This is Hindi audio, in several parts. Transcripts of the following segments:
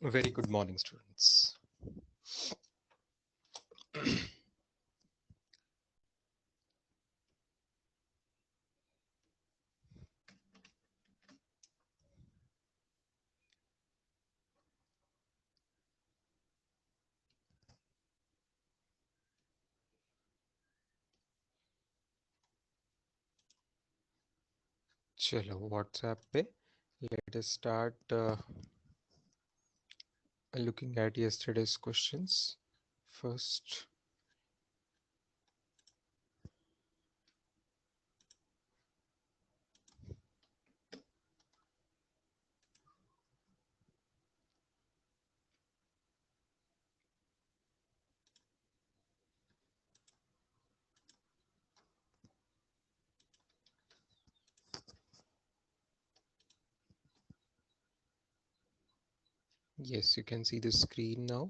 Very good morning, students. चलो WhatsApp पे let us start looking at yesterday's questions first. Yes, you can see the screen now.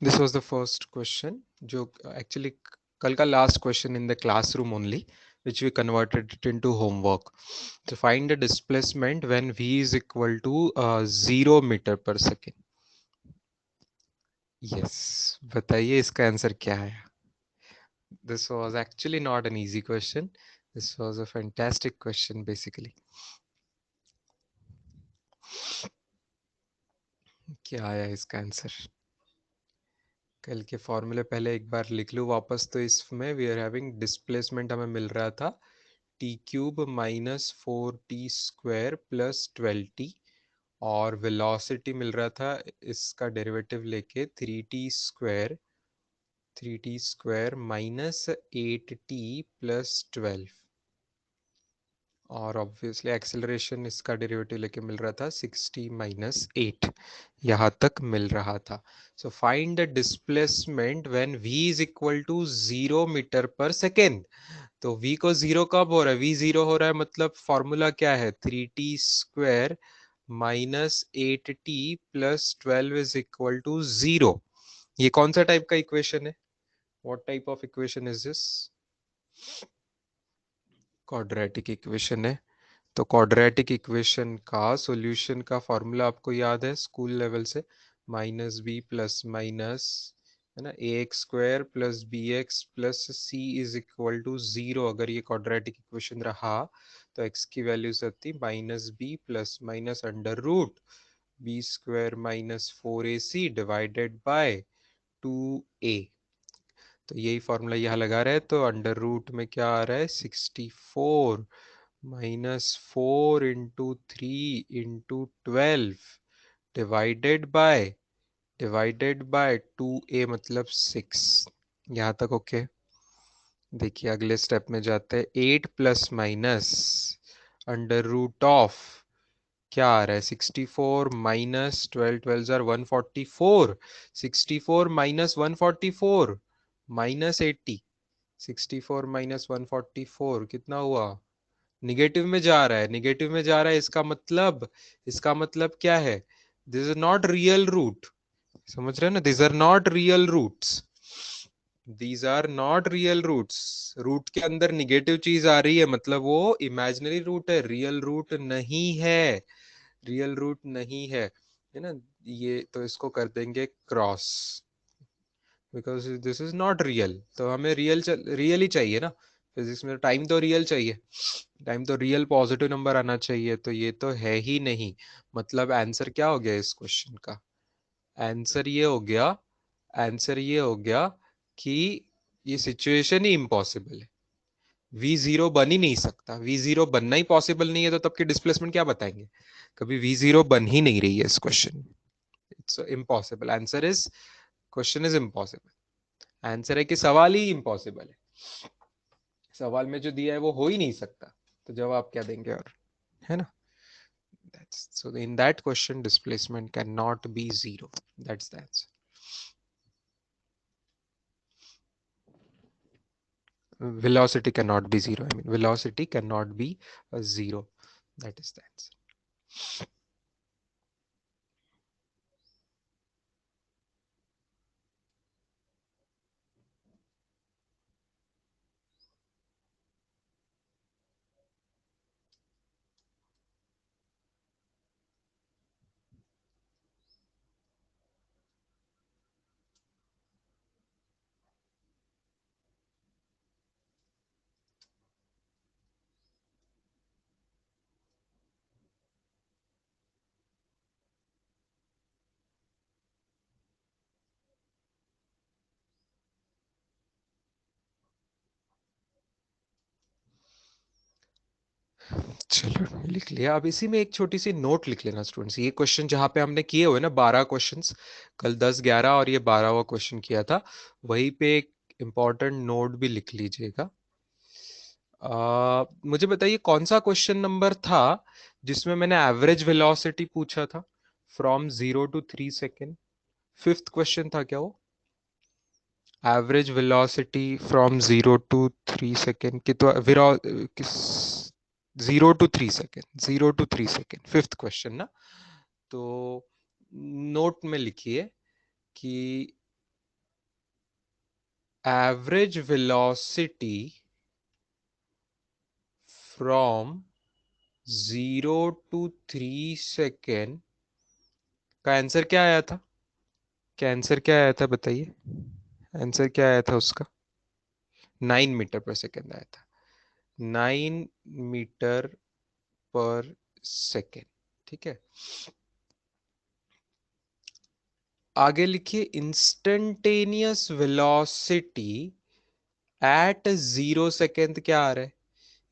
This was the first question, जो actually कल का last question in the classroom only, which we converted it into homework. To find the displacement when v is equal to 0 meter per second. Yes, बताइए इसका आंसर क्या है? This was actually not an easy question. This was a fantastic question basically. क्या आया इसका आंसर? कल के फॉर्मूले पहले एक बार लिख लूँ वापस। तो इसमें वी आर हैविंग डिस्प्लेसमेंट हमें मिल रहा था T cube minus 4t² plus 12t, और वेलोसिटी मिल रहा था इसका डेरिवेटिव लेके 3t² माइनस 8t प्लस 12, और ऑब्वियसली एक्सेलरेशन इसका डेरिवेटिव लेके मिल रहा था 60 माइनस 8, यहाँ तक मिल रहा था। So find the displacement when v is equal to 0 metre per second. तो v को 0 कब हो रहा है? v 0 हो रहा है मतलब फॉर्मूला क्या है? 3t² minus 8t plus 12 is equal to 0। ये कौन सा टाइप का इक्वेशन है? What type of equation is this? Quadratic equation है। तो क्वाड्रेटिक इक्वेशन का सॉल्यूशन का फॉर्मूला आपको याद है स्कूल लेवल से, माइनस बी प्लस माइनस, है ना, a x square plus b x plus c is equal to 0। अगर ये क्वाड्रेटिक इक्वेशन रहा तो एक्स की वैल्यूज आती minus b plus minus under root b square minus 4ac divided by 2a। तो यही फॉर्मूला यहाँ लगा रहे हैं, तो अंडर रूट में क्या आ रहा है? 64 minus 4 into 3 into 12 divided by 2a मतलब 6। यहाँ तक ओके। देखिए अगले स्टेप में जाते हैं। 8 plus minus under root of क्या आ रहा है? 64 minus 12, 12 are 144, 64 minus 144 minus 80, 64 minus 144 कितना हुआ? निगेटिव में जा रहा है, निगेटिव में जा रहा है। इसका मतलब क्या है? This is not real root. समझ रहे हैं ना? This are not real roots, these are not real roots. Root के अंदर निगेटिव चीज आ रही है मतलब वो इमेजिनरी रूट है, रियल रूट नहीं है, रियल रूट नहीं है ना? ये तो इसको कर देंगे cross, because this is not real. तो हमें रियल ही चाहिए ना, फिजिक्स में टाइम तो रियल चाहिए, टाइम तो रियल पॉजिटिव नंबर आना चाहिए। तो ये तो है ही नहीं। मतलब आंसर क्या हो गया इस क्वेश्चन का? आंसर ये हो गया, आंसर ये हो गया कि ये सिचुएशन ही इम्पॉसिबल है। वी जीरो बन ही नहीं सकता, वी जीरो बनना ही पॉसिबल नहीं है, तो तब की डिस्प्लेसमेंट क्या बताएंगे? कभी वी जीरो बन ही नहीं रही है इस question. It's impossible. Answer is, question is impossible. Answer है कि सवाल ही इम्पॉसिबल है। सवाल में जो दिया है वो हो ही नहीं सकता, तो जवाब क्या देंगे? और है ना? So in that question displacement cannot be zero. That's the answer. Velocity cannot be zero. I mean velocity cannot be a zero. That is the answer. चलो लिख लिया। अब इसी में एक छोटी सी नोट लिख लेना स्टूडेंट्स। ये क्वेश्चन जहां पे हमने किए हुए ना 12 क्वेश्चंस, कल 10 11 और ये 12वां क्वेश्चन किया था, वहीं पे एक इंपॉर्टेंट नोट भी लिख लीजिएगा। मुझे बताइए कौन सा क्वेश्चन नंबर था जिसमें मैंने एवरेज वेलोसिटी पूछा था from 0 to 3 second? Fifth question था क्या वो? Average velocity from 0 to 3 second की तो किस 0 to 3 second, 0 to 3 second, fifth question ना? तो नोट में लिखिए कि average velocity from 0 to 3 second का आंसर क्या आया था? क्या आंसर क्या आया था बताइए? आंसर क्या आया था उसका? 9 मीटर पर सेकेंड आया था। 9 मीटर पर सेकेंड। ठीक है, आगे लिखिए इंस्टेंटेनियस वेलोसिटी एट 0 सेकेंड क्या आ रहा है?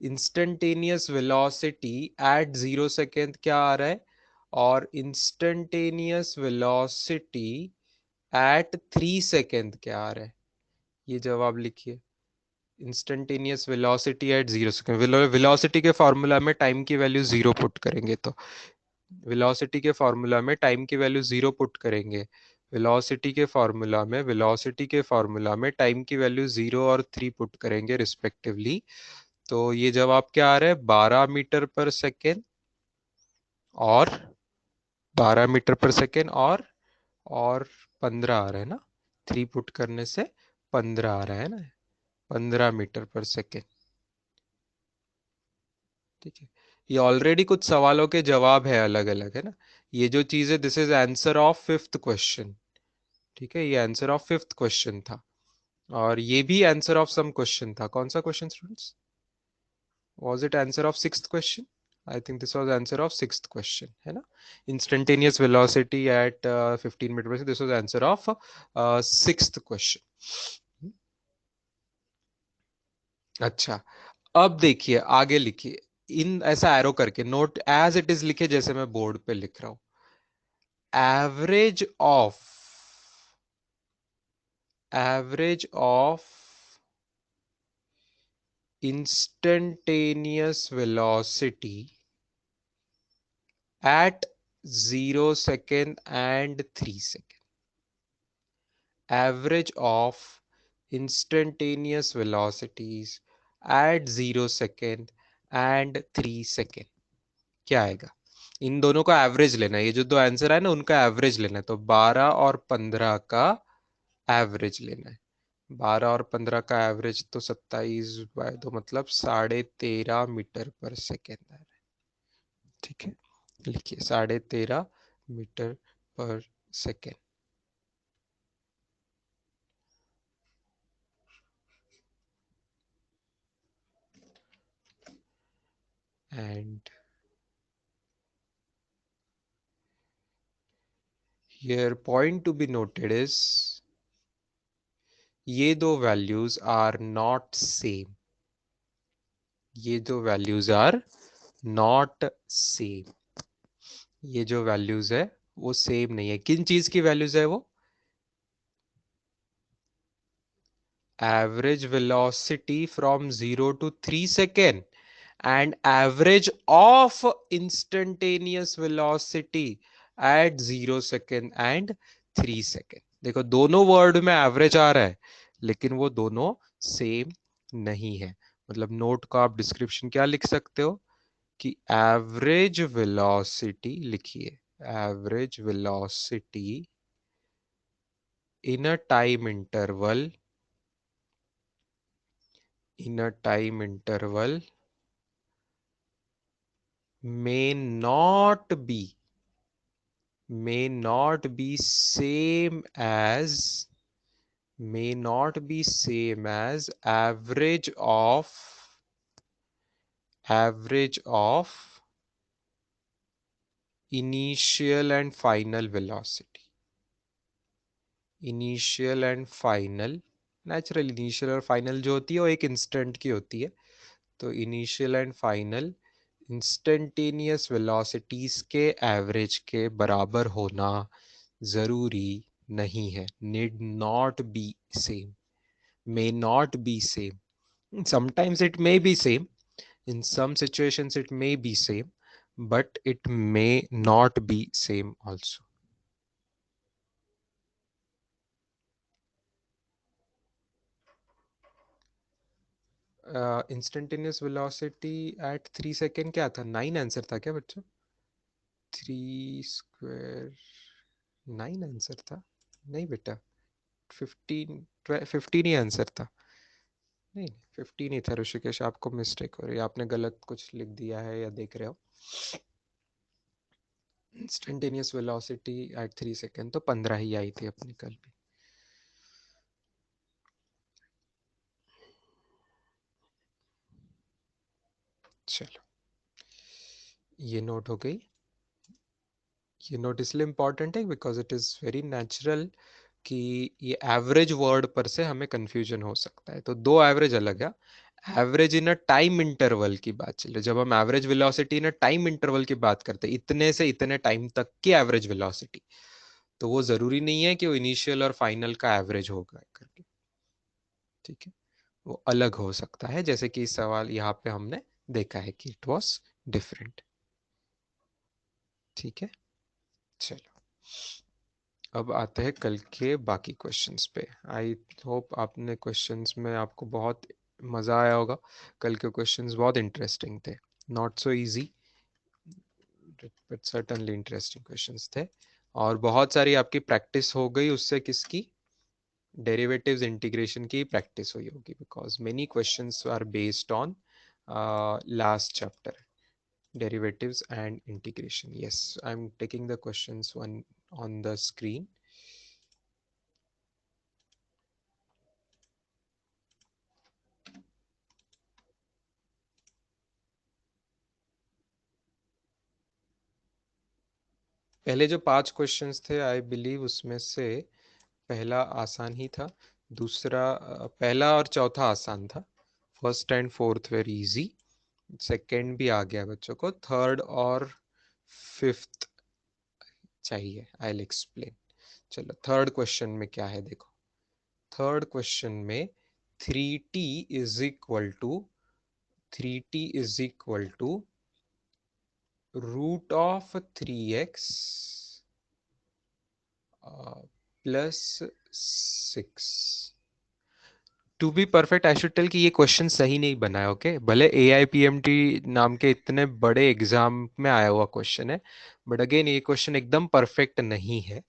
इंस्टेंटेनियस वेलोसिटी एट 0 सेकेंड क्या आ रहा है? और इंस्टेंटेनियस वेलोसिटी एट 3 सेकेंड क्या आ रहा है? ये जवाब लिखिए। Instantaneous velocity eight 0 second, velocity के फॉर्मूला में टाइम की वैल्यू 0 पुट करेंगे तो वेलोसिटी के फॉर्मूला में टाइम की वैल्यू 0 पुट करेंगे। वेलोसिटी के फॉर्मूला में टाइम की वैल्यू 0 और 3 पुट करेंगे रिस्पेक्टिवली। तो ये जवाब क्या आ रहा है? 12 मीटर पर सेकेंड और 12 मीटर पर सेकेंड और 15 आ रहा है ना? 3 पुट करने से 15 आ रहा है ना? 15 मीटर पर सेकेंड। ठीक है, ये ऑलरेडी कुछ सवालों के जवाब है अलग अलग, है ना? ये जो चीज है this is answer of fifth question. ठीक है, ये आंसर ऑफ फिफ्थ क्वेश्चन था और ये भी आंसर ऑफ सम क्वेश्चन था। कौन सा question students? Was it answer of sixth question? I think this was answer of sixth question, है ना? Instantaneous velocity at 15 metre, this was answer of sixth question. अच्छा, अब देखिए आगे लिखिए, इन ऐसा एरो करके नोट एज इट इज लिखे जैसे मैं बोर्ड पे लिख रहा हूं। Average of average of instantaneous velocity at 0 second and 3 second. Average of instantaneous velocities at 0 second and 3 second क्या आएगा? इन दोनों का एवरेज लेना है। ये जो दो आंसर है ना उनका एवरेज लेना है। तो 12 और 15 का एवरेज लेना है। 12 और 15 का एवरेज तो 27/2 मतलब 13.5 मीटर पर सेकेंड आ रहा है। ठीक है, लिखिए 13.5 metre per second. And here point to be noted is ये दो वैल्यूज आर नॉट सेम। ये दो वैल्यूज आर नॉट सेम। ये जो वैल्यूज है वो सेम नहीं है। किन चीज की वैल्यूज है वो? Average velocity from 0 to 3 second and average of instantaneous velocity at 0 second and 3 second। देखो दोनों वर्ड में एवरेज आ रहा है लेकिन वो दोनों सेम नहीं है। मतलब नोट का आप डिस्क्रिप्शन क्या लिख सकते हो कि एवरेज वेलोसिटी लिखिए। Average velocity in a time interval may not be same as average of initial and final velocity। Initial and final, natural initial और फाइनल जो होती है वो एक इंस्टेंट की होती है। तो initial and final instantaneous velocities के एवरेज के बराबर होना जरूरी नहीं है. Need not be same, may not be same. Sometimes it may be same. In some situations it may be same, but it may not be same also. Instantaneous velocity eight 3 second क्या था? 9 आंसर था क्या बच्चों? 3 स्क्वायर 9 आंसर था? नहीं बेटा, 15 ही आंसर था. नहीं, 15 ही था ऋषिकेश, आपको मिस्टेक हो रही है, आपने गलत कुछ लिख दिया है या देख रहे हो. इंस्टेंटेनियस वेलोसिटी एट 3 सेकेंड तो 15 ही आई थी अपनी कल भी. चलो, ये नोट हो गई. ये नोट इसलिए इंपॉर्टेंट है because it is very natural कि ये एवरेज वर्ड पर से हमें कंफ्यूजन हो सकता है. तो दो एवरेज अलग है. Average in a time interval की बात चल रही है. जब हम average velocity in a time interval की बात करते हैं, इतने से इतने टाइम तक की एवरेज वेलोसिटी, तो वो जरूरी नहीं है कि वो इनिशियल और फाइनल का एवरेज होगा करके. ठीक है, वो अलग हो सकता है, जैसे कि इस सवाल यहाँ पे हमने देखा है कि इट वॉज डिफरेंट. ठीक है, चलो अब आते हैं कल के बाकी क्वेश्चंस पे. आई होप आपने क्वेश्चंस में आपको बहुत मज़ा आया होगा. कल के क्वेश्चंस बहुत इंटरेस्टिंग थे. Not so easy but certainly interesting questions थे. और बहुत सारी आपकी प्रैक्टिस हो गई उससे. किसकी? डेरिवेटिव्स इंटीग्रेशन की प्रैक्टिस हुई होगी because many questions are based on last chapter, derivatives and integration. Yes, I'm taking the questions one on the screen. पहले जो 5 क्वेश्चंस थे आई बिलीव उसमें से पहला आसान ही था. दूसरा पहला और चौथा आसान था. First and fourth very easy. Second भी आ गया बच्चों को. थर्ड और फिफ्थ चाहिए. I will explain. चलो थर्ड क्वेश्चन में क्या है देखो. थर्ड क्वेश्चन में 3t is equal to 3t is equal to root of 3x plus 6. To be perfect I should tell कि ये क्वेश्चन सही नहीं बना है. ओके, भले AIPMT नाम के इतने बड़े एग्जाम में आया हुआ क्वेश्चन है, बट अगेन ये क्वेश्चन एकदम परफेक्ट नहीं है.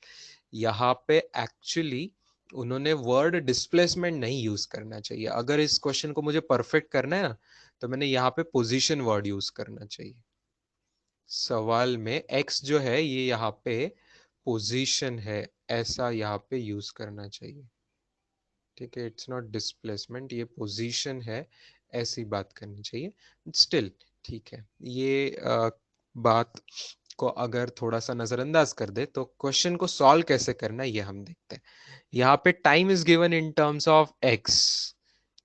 यहाँ पे एक्चुअली उन्होंने वर्ड डिस्प्लेसमेंट नहीं यूज करना चाहिए. अगर इस क्वेश्चन को मुझे परफेक्ट करना है ना, तो मैंने यहाँ पे पोजीशन वर्ड यूज करना चाहिए. सवाल में x जो है ये यहाँ पे पोजीशन है, ऐसा यहाँ पे यूज करना चाहिए. ठीक है, इट्स नॉट डिस्प्लेसमेंट, ये पोजीशन है, ऐसी बात करनी चाहिए. स्टिल ठीक है. ये बात को अगर थोड़ा सा नजरअंदाज कर दे तो क्वेश्चन को सॉल्व कैसे करना है ये हम देखते हैं. यहाँ पे time is given in terms of x.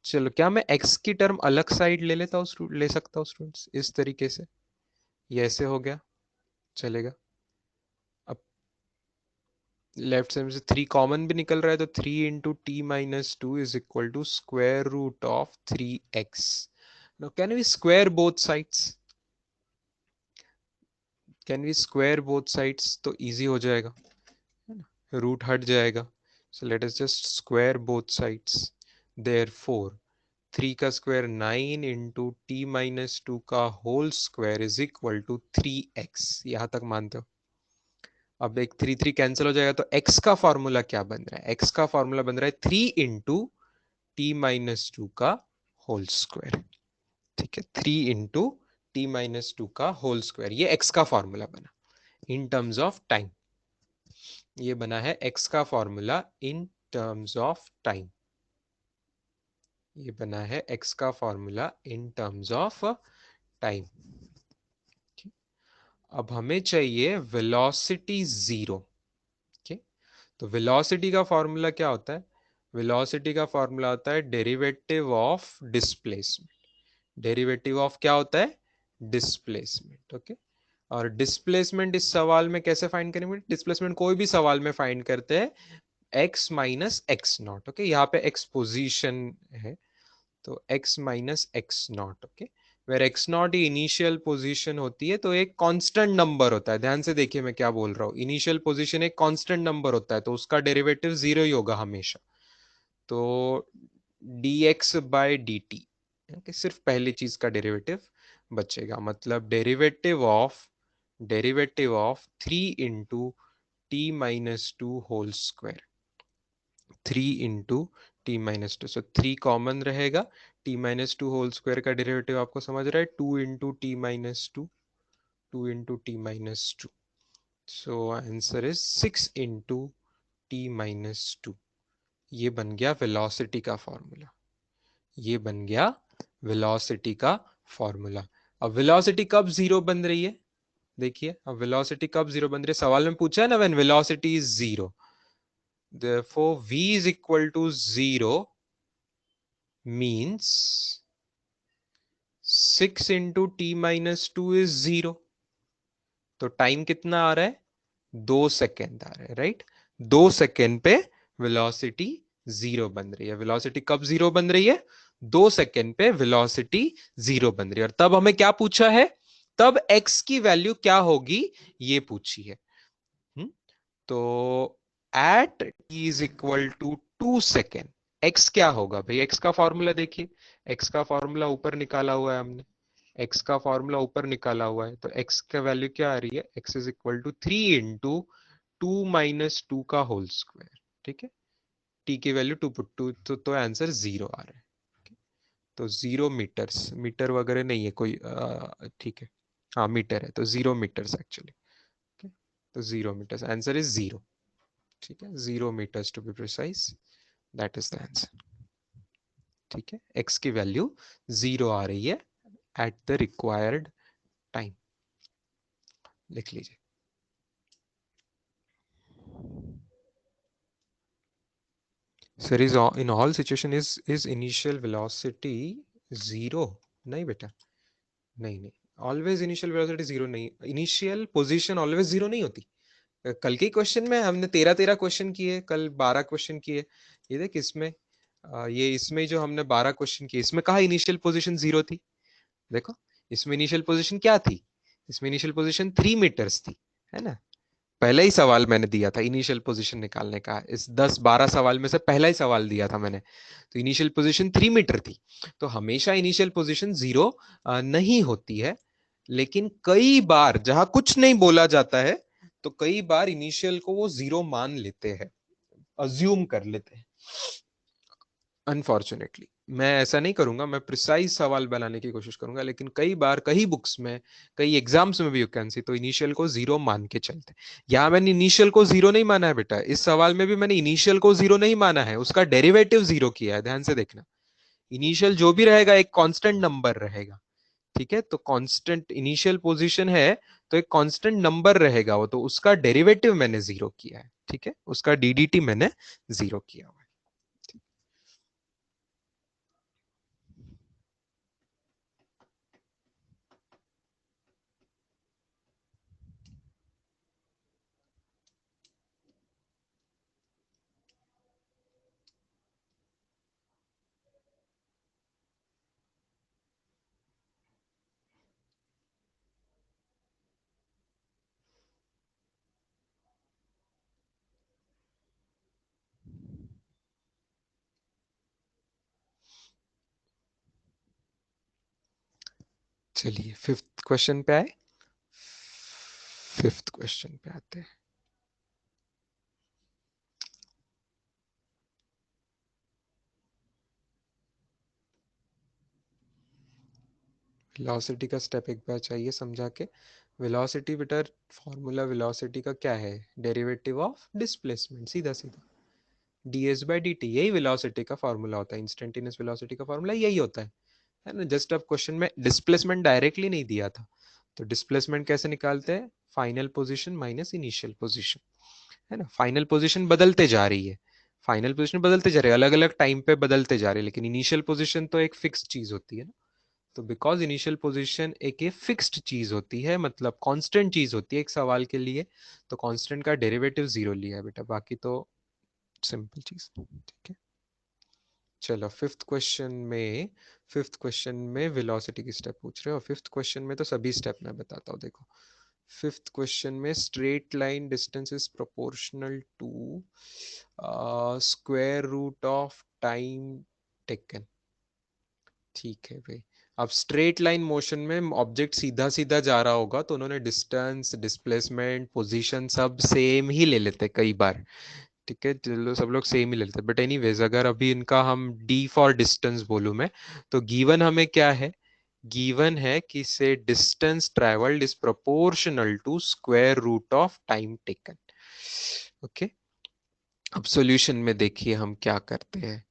चलो, क्या मैं x की टर्म अलग साइड ले लेता हूँ, ले सकता हूँ स्टूडेंट्स इस तरीके से? ये ऐसे हो गया, चलेगा. अब लेफ्ट साइड में से 3 कॉमन भी निकल रहा है, तो 3 × t - 2 is equal to square root of 3x. Now can we square both sides? Can we square both sides? तो इजी हो जाएगा, रूट हट जाएगा. So let us just square both sides. Therefore 3 का स्क्वायर 9 × t - 2 का whole square is equal to 3x. यहां तक मानते हो? अब एक 3 कैंसिल हो जाएगा, तो x का फॉर्मूला क्या बन रहा है? x का फॉर्मूला बन रहा है 3 × t - 2 का होल स्क्वायर. ठीक है, 3 × t - 2 का होल स्क्वायर, ये x का फॉर्मूला बना इन टर्म्स ऑफ टाइम. ये बना है x का formula in terms of time. ये बना है x का formula in terms of time. अब हमें चाहिए वेलोसिटी जीरो. okay? तो वेलोसिटी का फॉर्मूला क्या होता है? वेलोसिटी का फॉर्मूला होता है derivative of displacement. Derivative of क्या होता है? डिस्प्लेसमेंट। ओके, और डिस्प्लेसमेंट इस सवाल में कैसे फाइंड करेंगे? डिस्प्लेसमेंट कोई भी सवाल में फाइंड करते हैं x minus x naught. Okay, यहाँ पे x पोजीशन है तो x minus x naught. Okay, where x naught ही इनिशियल पोजीशन होती है, तो एक कांस्टेंट नंबर होता है। ध्यान से देखिए मैं क्या बोल रहा हूँ, इनिशियल पोजीशन एक कांस्टेंट नंबर होता है तो उसका डेरिवेटिव जीरो ही होगा हमेशा। तो dx बाय dt, सिर्फ पहली चीज का डेरिवेटिव बचेगा, मतलब derivative of 3 × t−2 whole square, 3 × t−2, so 3 common रहेगा, t−2 होल स्क्वायर का डेरिवेटिव आपको समझ रहा है 2 × t−2, 2 × t−2, so answer is 6 × t−2। ये बन गया वेलोसिटी का फॉर्मूला, ये बन गया वेलोसिटी का फॉर्मूला। अब वेलोसिटी कब जीरो बन रही है? देखिए अब वेलोसिटी कब जीरो बन रही है, सवाल में पूछा है ना, when velocity is zero, therefore v is equal to 0 means 6 into t−2 is 0। तो टाइम कितना आ रहा है? 2 सेकेंड आ रहा है, राइट? 2 सेकेंड पे वेलोसिटी जीरो बन रही है। वेलोसिटी कब जीरो बन रही है? 2 सेकेंड पे वेलोसिटी जीरो बन रही है। और तब हमें क्या पूछा है? तब x की वैल्यू क्या होगी ये पूछी है। तो at t is equal to 2 second, x क्या होगा भाई? x का फॉर्मूला देखिए, x का फॉर्मूला ऊपर निकाला हुआ है हमने, x का फॉर्मूला ऊपर निकाला हुआ है, तो x का वैल्यू क्या आ रही है? x इज इक्वल टू 3 × 2 - 2 का होल स्क्वायर। ठीक है, t की वैल्यू 2 पुट 2, तो आंसर जीरो आ रहा है। तो 0 मीटर्स, मीटर वगैरह नहीं है कोई, ठीक है, हाँ मीटर है, तो 0 मीटर्स एक्चुअली। तो 0 मीटर्स, आंसर इज जीरो। ठीक है, 0 metres to be precise, that is the answer. ठीक है, x की वैल्यू जीरो आ रही है एट द रिक्वायर्ड टाइम, लिख लीजिए। Sir is in all situation is initial velocity zero? नहीं बेटा, नहीं नहीं, ऑलवेज इनिशियल वेलोसिटी जीरो नहीं, इनिशियल पोजीशन ऑलवेज जीरो नहीं होती। कल के क्वेश्चन में हमने 13 क्वेश्चन किए, कल 12 क्वेश्चन किए। ये देख इसमें, ये इसमें जो हमने 12 क्वेश्चन किए, इसमें कहा इनिशियल पोजीशन जीरो थी? देखो इसमें इनिशियल पोजीशन क्या थी, इसमें इनिशियल पोजीशन 3 मीटर्स थी, है ना? पहला ही सवाल मैंने दिया था इनिशियल पोजीशन निकालने का, इस 10-12 सवाल में से पहला ही सवाल दिया था मैंने, तो इनिशियल पोजीशन 3 मीटर थी। तो हमेशा इनिशियल पोजीशन जीरो नहीं होती है, लेकिन कई बार जहां कुछ नहीं बोला जाता है तो कई बार इनिशियल को वो जीरो मान लेते हैं, अज्यूम कर लेते हैं। अनफॉर्चुनेटली मैं ऐसा नहीं करूंगा, मैं प्रिसाइज सवाल बनाने की कोशिश करूंगा, लेकिन कई बार कई बुक्स में, कई एग्जाम्स में भी यू कैन सी, तो इनिशियल को जीरो मान के चलते। यहां मैंने इनिशियल को जीरो नहीं माना है बेटा, इस सवाल में भी मैंने इनिशियल को जीरो नहीं माना है, उसका डेरिवेटिव जीरो किया है। ध्यान से देखना, इनिशियल जो भी रहेगा एक कांस्टेंट नंबर रहेगा। ठीक है, तो कांस्टेंट इनिशियल पोजीशन है तो एक कांस्टेंट नंबर रहेगा वो, तो उसका डेरिवेटिव मैंने जीरो किया है। ठीक है, उसका डीडीटी मैंने जीरो किया हुआ है। चलिए फिफ्थ क्वेश्चन पे आए, फिफ्थ क्वेश्चन पे आते हैं। वेलोसिटी का स्टेप एक बार चाहिए समझा के। वेलोसिटी बेटा, फॉर्मूला वेलोसिटी का क्या है? डेरिवेटिव ऑफ डिस्प्लेसमेंट, सीधा सीधा ds बाई dt, यही वेलोसिटी का फॉर्मूला होता है, इंस्टेंटेनियस वेलोसिटी का फॉर्मूला यही होता है ना? जस्ट अब क्वेश्चन में डिस्प्लेसमेंट डायरेक्टली नहीं दिया था, तो डिस्प्लेसमेंट कैसे निकालते हैं? Final position minus initial position, है ना? फाइनल पोजीशन बदलते जा रही है, फाइनल पोजीशन बदलते जा रहे हैं, अलग अलग टाइम पे बदलते जा रहे हैं, लेकिन इनिशियल पोजीशन तो एक फिक्स चीज होती है ना, तो बिकॉज इनिशियल पोजीशन एक फिक्स्ड चीज होती है, मतलब कांस्टेंट चीज होती है एक सवाल के लिए, तो कांस्टेंट का डेरिवेटिव 0 लिया है बेटा, बाकी तो सिंपल चीज। ठीक है, चलो फिफ्थ क्वेश्चन में वेलोसिटी की स्टेप पूछ रहे हो। फिफ्थ क्वेश्चन में तो सभी स्टेप मैं बताता हूँ, देखो। फिफ्थ क्वेश्चन में straight line distance is proportional to square root of time taken. ठीक है भाई। अब स्ट्रेट लाइन मोशन में ऑब्जेक्ट सीधा सीधा जा रहा होगा तो उन्होंने डिस्टेंस, डिस्प्लेसमेंट, पोजीशन सब सेम ही ले लेते कई बार। ठीक है, चलो सब लोग सेम ही ले लेते हैं, बट एनीवेज अगर अभी इनका हम डी फॉर डिस्टेंस बोलूं मैं, तो गिवन हमें क्या है? गिवन है कि से distance travelled is proportional to square root of time taken. Okay, अब सॉल्यूशन में देखिए हम क्या करते हैं।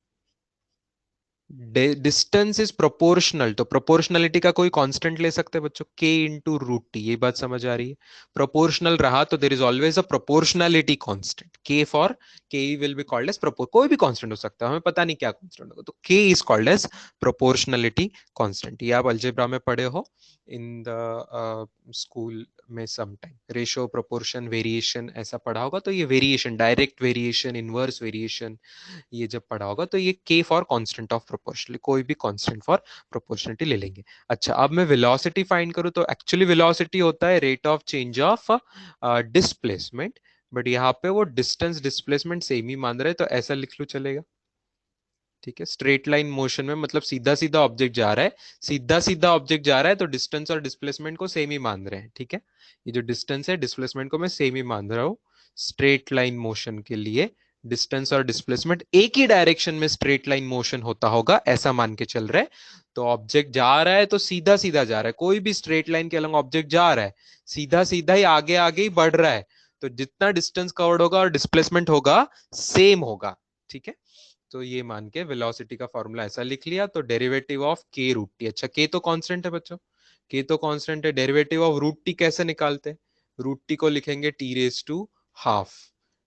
डिस्टेंस इज प्रोपोर्शनल, तो प्रोपोर्शनलिटी का कोई कांस्टेंट ले सकते हैं बच्चों, k इंटू रूट टी, ये बात समझ आ रही है? प्रोपोर्शनल रहा तो there is always a proportionality constant, k for k will be called as प्रोपोर, कोई भी कांस्टेंट हो सकता है, हमें पता नहीं क्या कांस्टेंट होगा, तो k is called as proportionality constant. ये आप अलजेब्रा में पढ़े हो इन द स्कूल में some time, ratio, proportion, variation ऐसा पढ़ा होगा, तो ये variation, direct variation, inverse variation, ये जब पढ़ा होगा तो ये k for constant of proportionality, कोई भी कांस्टेंट फॉर प्रोपोर्शनलिटी ले लेंगे। अच्छा, अब मैं वेलोसिटी फाइंड करूं तो एक्चुअली वेलोसिटी होता है rate of change of displacement, but यहाँ पे वो डिस्टेंस डिस्प्लेसमेंट सेम ही मान रहे हैं, तो ऐसा लिख लो चलेगा। ठीक है, स्ट्रेट लाइन मोशन में मतलब सीधा सीधा ऑब्जेक्ट जा रहा है, सीधा सीधा ऑब्जेक्ट जा रहा है, तो डिस्टेंस और डिस्प्लेसमेंट को सेम ही मान रहे हैं। ठीक है, ये जो डिस्टेंस है डिस्प्लेसमेंट को मैं सेम ही मान रहा हूँ स्ट्रेट लाइन मोशन के लिए। डिस्टेंस और डिस्प्लेसमेंट एक ही डायरेक्शन में स्ट्रेट लाइन मोशन होता होगा ऐसा मान के चल रहा है, तो ऑब्जेक्ट जा रहा है तो सीधा सीधा जा रहा है, कोई भी स्ट्रेट लाइन के अलग ऑब्जेक्ट जा रहा है सीधा सीधा ही आगे आगे ही बढ़ रहा है, तो जितना डिस्टेंस कवर्ड होगा और डिस्प्लेसमेंट होगा सेम होगा। ठीक है, तो ये मान के वेलोसिटी का फॉर्मूला ऐसा लिख लिया, तो डेरिवेटिव ऑफ के रूट टी, अच्छा के तो कांस्टेंट है बच्चों, के तो कांस्टेंट है, डेरिवेटिव ऑफ रूट टी कैसे निकालते हैं? रूट टी को लिखेंगे t raise to half,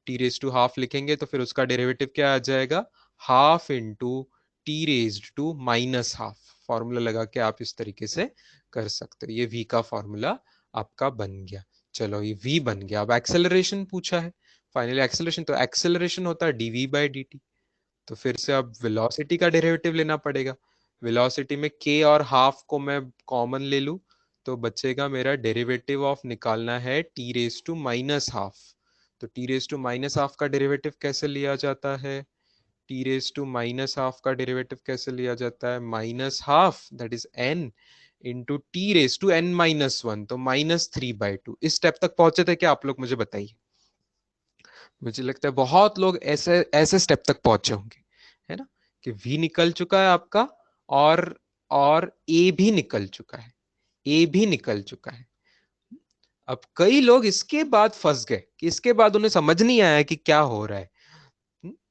t raise to half लिखेंगे तो फिर उसका डेरिवेटिव क्या आ जाएगा? Half into t raise to minus half. Formula लगा के आप इस तरीके से कर सकते हो, ये v का फॉर्मूला आपका बन गया। चलो ये v बन गया, अब एक्सेलरेशन पूछा है, फाइनली एक्सेलरेशन, तो एक्सेलरेशन होता है dv बाई dt, तो फिर से अब वेलोसिटी का डेरिवेटिव लेना पड़ेगा। वेलोसिटी में k और हाफ को मैं कॉमन ले लूं तो बचेगा मेरा डेरिवेटिव ऑफ निकालना है t raise to minus half, तो t raise to minus half का डेरिवेटिव कैसे लिया जाता है? T raise to minus half का डेरिवेटिव कैसे लिया जाता है? Minus half that is n into t raise to n minus one, तो -3/2। इस स्टेप तक पहुंचे थे क्या आप लोग, मुझे बताइए। मुझे लगता है बहुत लोग ऐसे ऐसे स्टेप तक पहुंचे होंगे, है ना, कि v निकल चुका है आपका, और और a भी निकल चुका है, a भी निकल चुका है। अब कई लोग इसके बाद फंस गए कि इसके बाद उन्हें समझ नहीं आया कि क्या हो रहा है।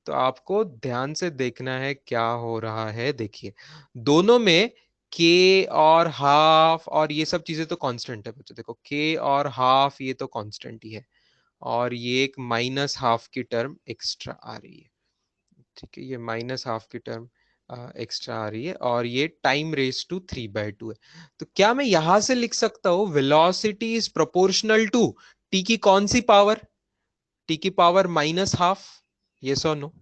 तो आपको ध्यान से देखना है क्या हो रहा है। देखिए, दोनों में k और हाफ और ये सब चीजें तो कांस्टेंट है बच्चों, देखो k और हाफ ये तो कांस्टेंट ही है, और ये एक माइनस हाफ की टर्म एक्स्ट्रा आ रही है। ठीक है, ये माइनस हाफ की टर्म एक्स्ट्रा आ रही है, और ये टाइम रेस टू 3/2 है। तो क्या मैं यहां से लिख सकता हूं velocity is proportional to t की कौन सी पावर? टी की पावर माइनस हाफ, ये सो नो,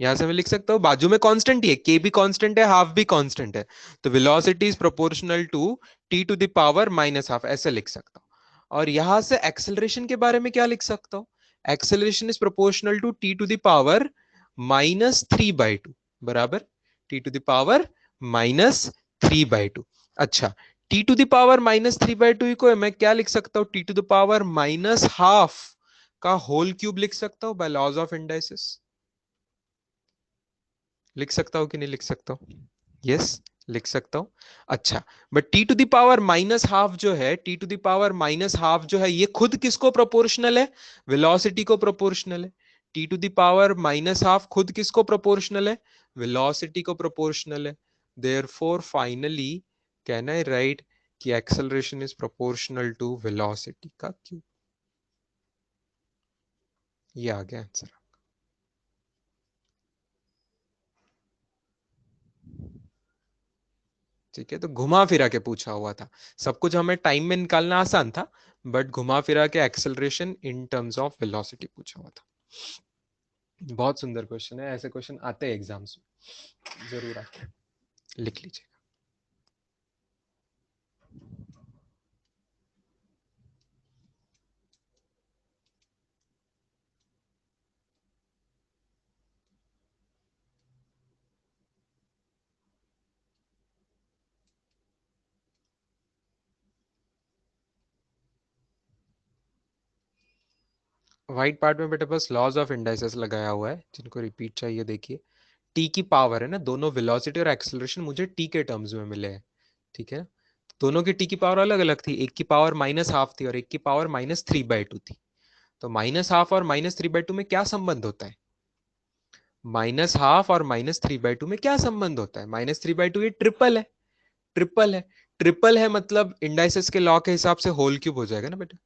यहां से मैं लिख सकता हूं, बाजू में कांस्टेंट ही है, के भी कांस्टेंट है, हाफ भी कांस्टेंट है, तो velocity is proportional to t to the power minus half, ऐसे लिख सकता हूं। और यहां से एक्सेलरेशन के बारे में क्या लिख सकता हूं? Acceleration is proportional to t to the power -3/2, बराबर टी टू द पावर -3/2। अच्छा, टी टू द पावर -3/2 को मैं क्या लिख सकता हूं? T to the power minus half का होल क्यूब लिख सकता हूं बाय लॉज ऑफ इंडाइसिस। लिख सकता हूं कि नहीं लिख सकता हूं? यस, लिख सकता हूं। अच्छा, but t to the power minus half जो है, t to the power minus half जो है, ये खुद किसको प्रोपोर्शनल है? वेलोसिटी को प्रोपोर्शनल है। T to the power minus half खुद किसको प्रोपोर्शनल है? वेलोसिटी को प्रोपोर्शनल है। Therefore finally can I write कि acceleration is proportional to velocity का क्यूब। ये आ गया आंसर। ठीक है, तो घुमा फिरा के पूछा हुआ था। सब कुछ हमें टाइम में निकालना आसान था, बट घुमा फिरा के acceleration in terms of velocity पूछा हुआ था। बहुत सुंदर क्वेश्चन है, ऐसे क्वेश्चन आते हैं एग्जाम्स में, जरूर आते हैं, लिख लीजिए। व्हाइट पार्ट में बेटे बस लॉज ऑफ इंडाइसेस लगाया हुआ है, जिनको रिपीट चाहिए देखिए। टी की पावर है ना, दोनों वेलोसिटी और एक्सेलरेशन मुझे टी के टर्म्स में मिले हैं, ठीक है। दोनों की टी की पावर अलग अलग थी, एक की पावर -½ थी और एक की पावर -3/2 थी। तो -½ और -3/2 में क्या संबंध होता है? -½ और -3/2 में क्या संबंध होता है? -3/2 ये ट्रिपल है, ट्रिपल है। ट्रिपल है मतलब इंडाइसेस के लॉ के हिसाब से होल क्यूब हो जाएगा ना बेटा।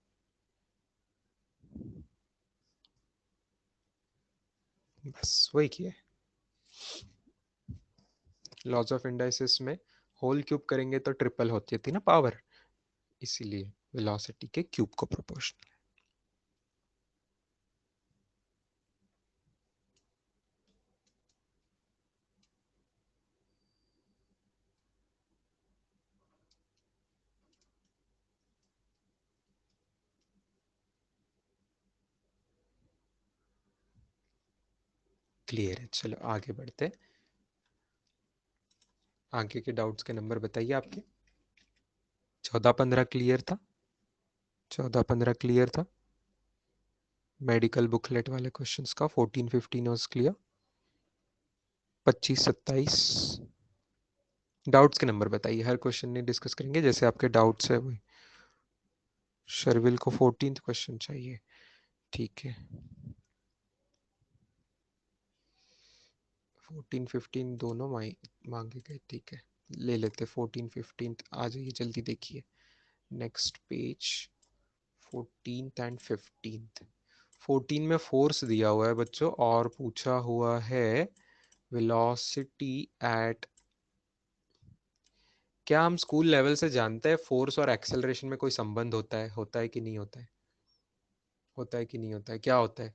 बस वही किया है। लॉज ऑफ इंडाइसिस में होल क्यूब करेंगे तो ट्रिपल होती थी ना पावर, इसीलिए वेलोसिटी के क्यूब को प्रोपोर्शनल। क्लियर है, चलो आगे बढ़ते। आगे के डाउट्स के नंबर बताइए आपके। 14-15 क्लियर था, 14-15 क्लियर था। मेडिकल बुकलेट वाले क्वेश्चंस का 14-15 वाज क्लियर। 25-27 डाउट्स के नंबर बताइए, हर क्वेश्चन नहीं डिस्कस करेंगे, जैसे आपके डाउट्स है वही। शर्विल को 14th क्वेश्चन चाहिए, ठीक है। 14-15 दोनों मांगे गए, ठीक है। ले लेते 14-15, आ जाइए जल्दी देखिए next page. 14th and 15th। 14 में फोर्स दिया हुआ है बच्चों, और पूछा हुआ है वेलोसिटी एट। क्या हम स्कूल लेवल से जानते हैं फोर्स और एक्सेलरेशन में कोई संबंध होता है कि नहीं होता है? होता है कि नहीं होता है? क्या होता है?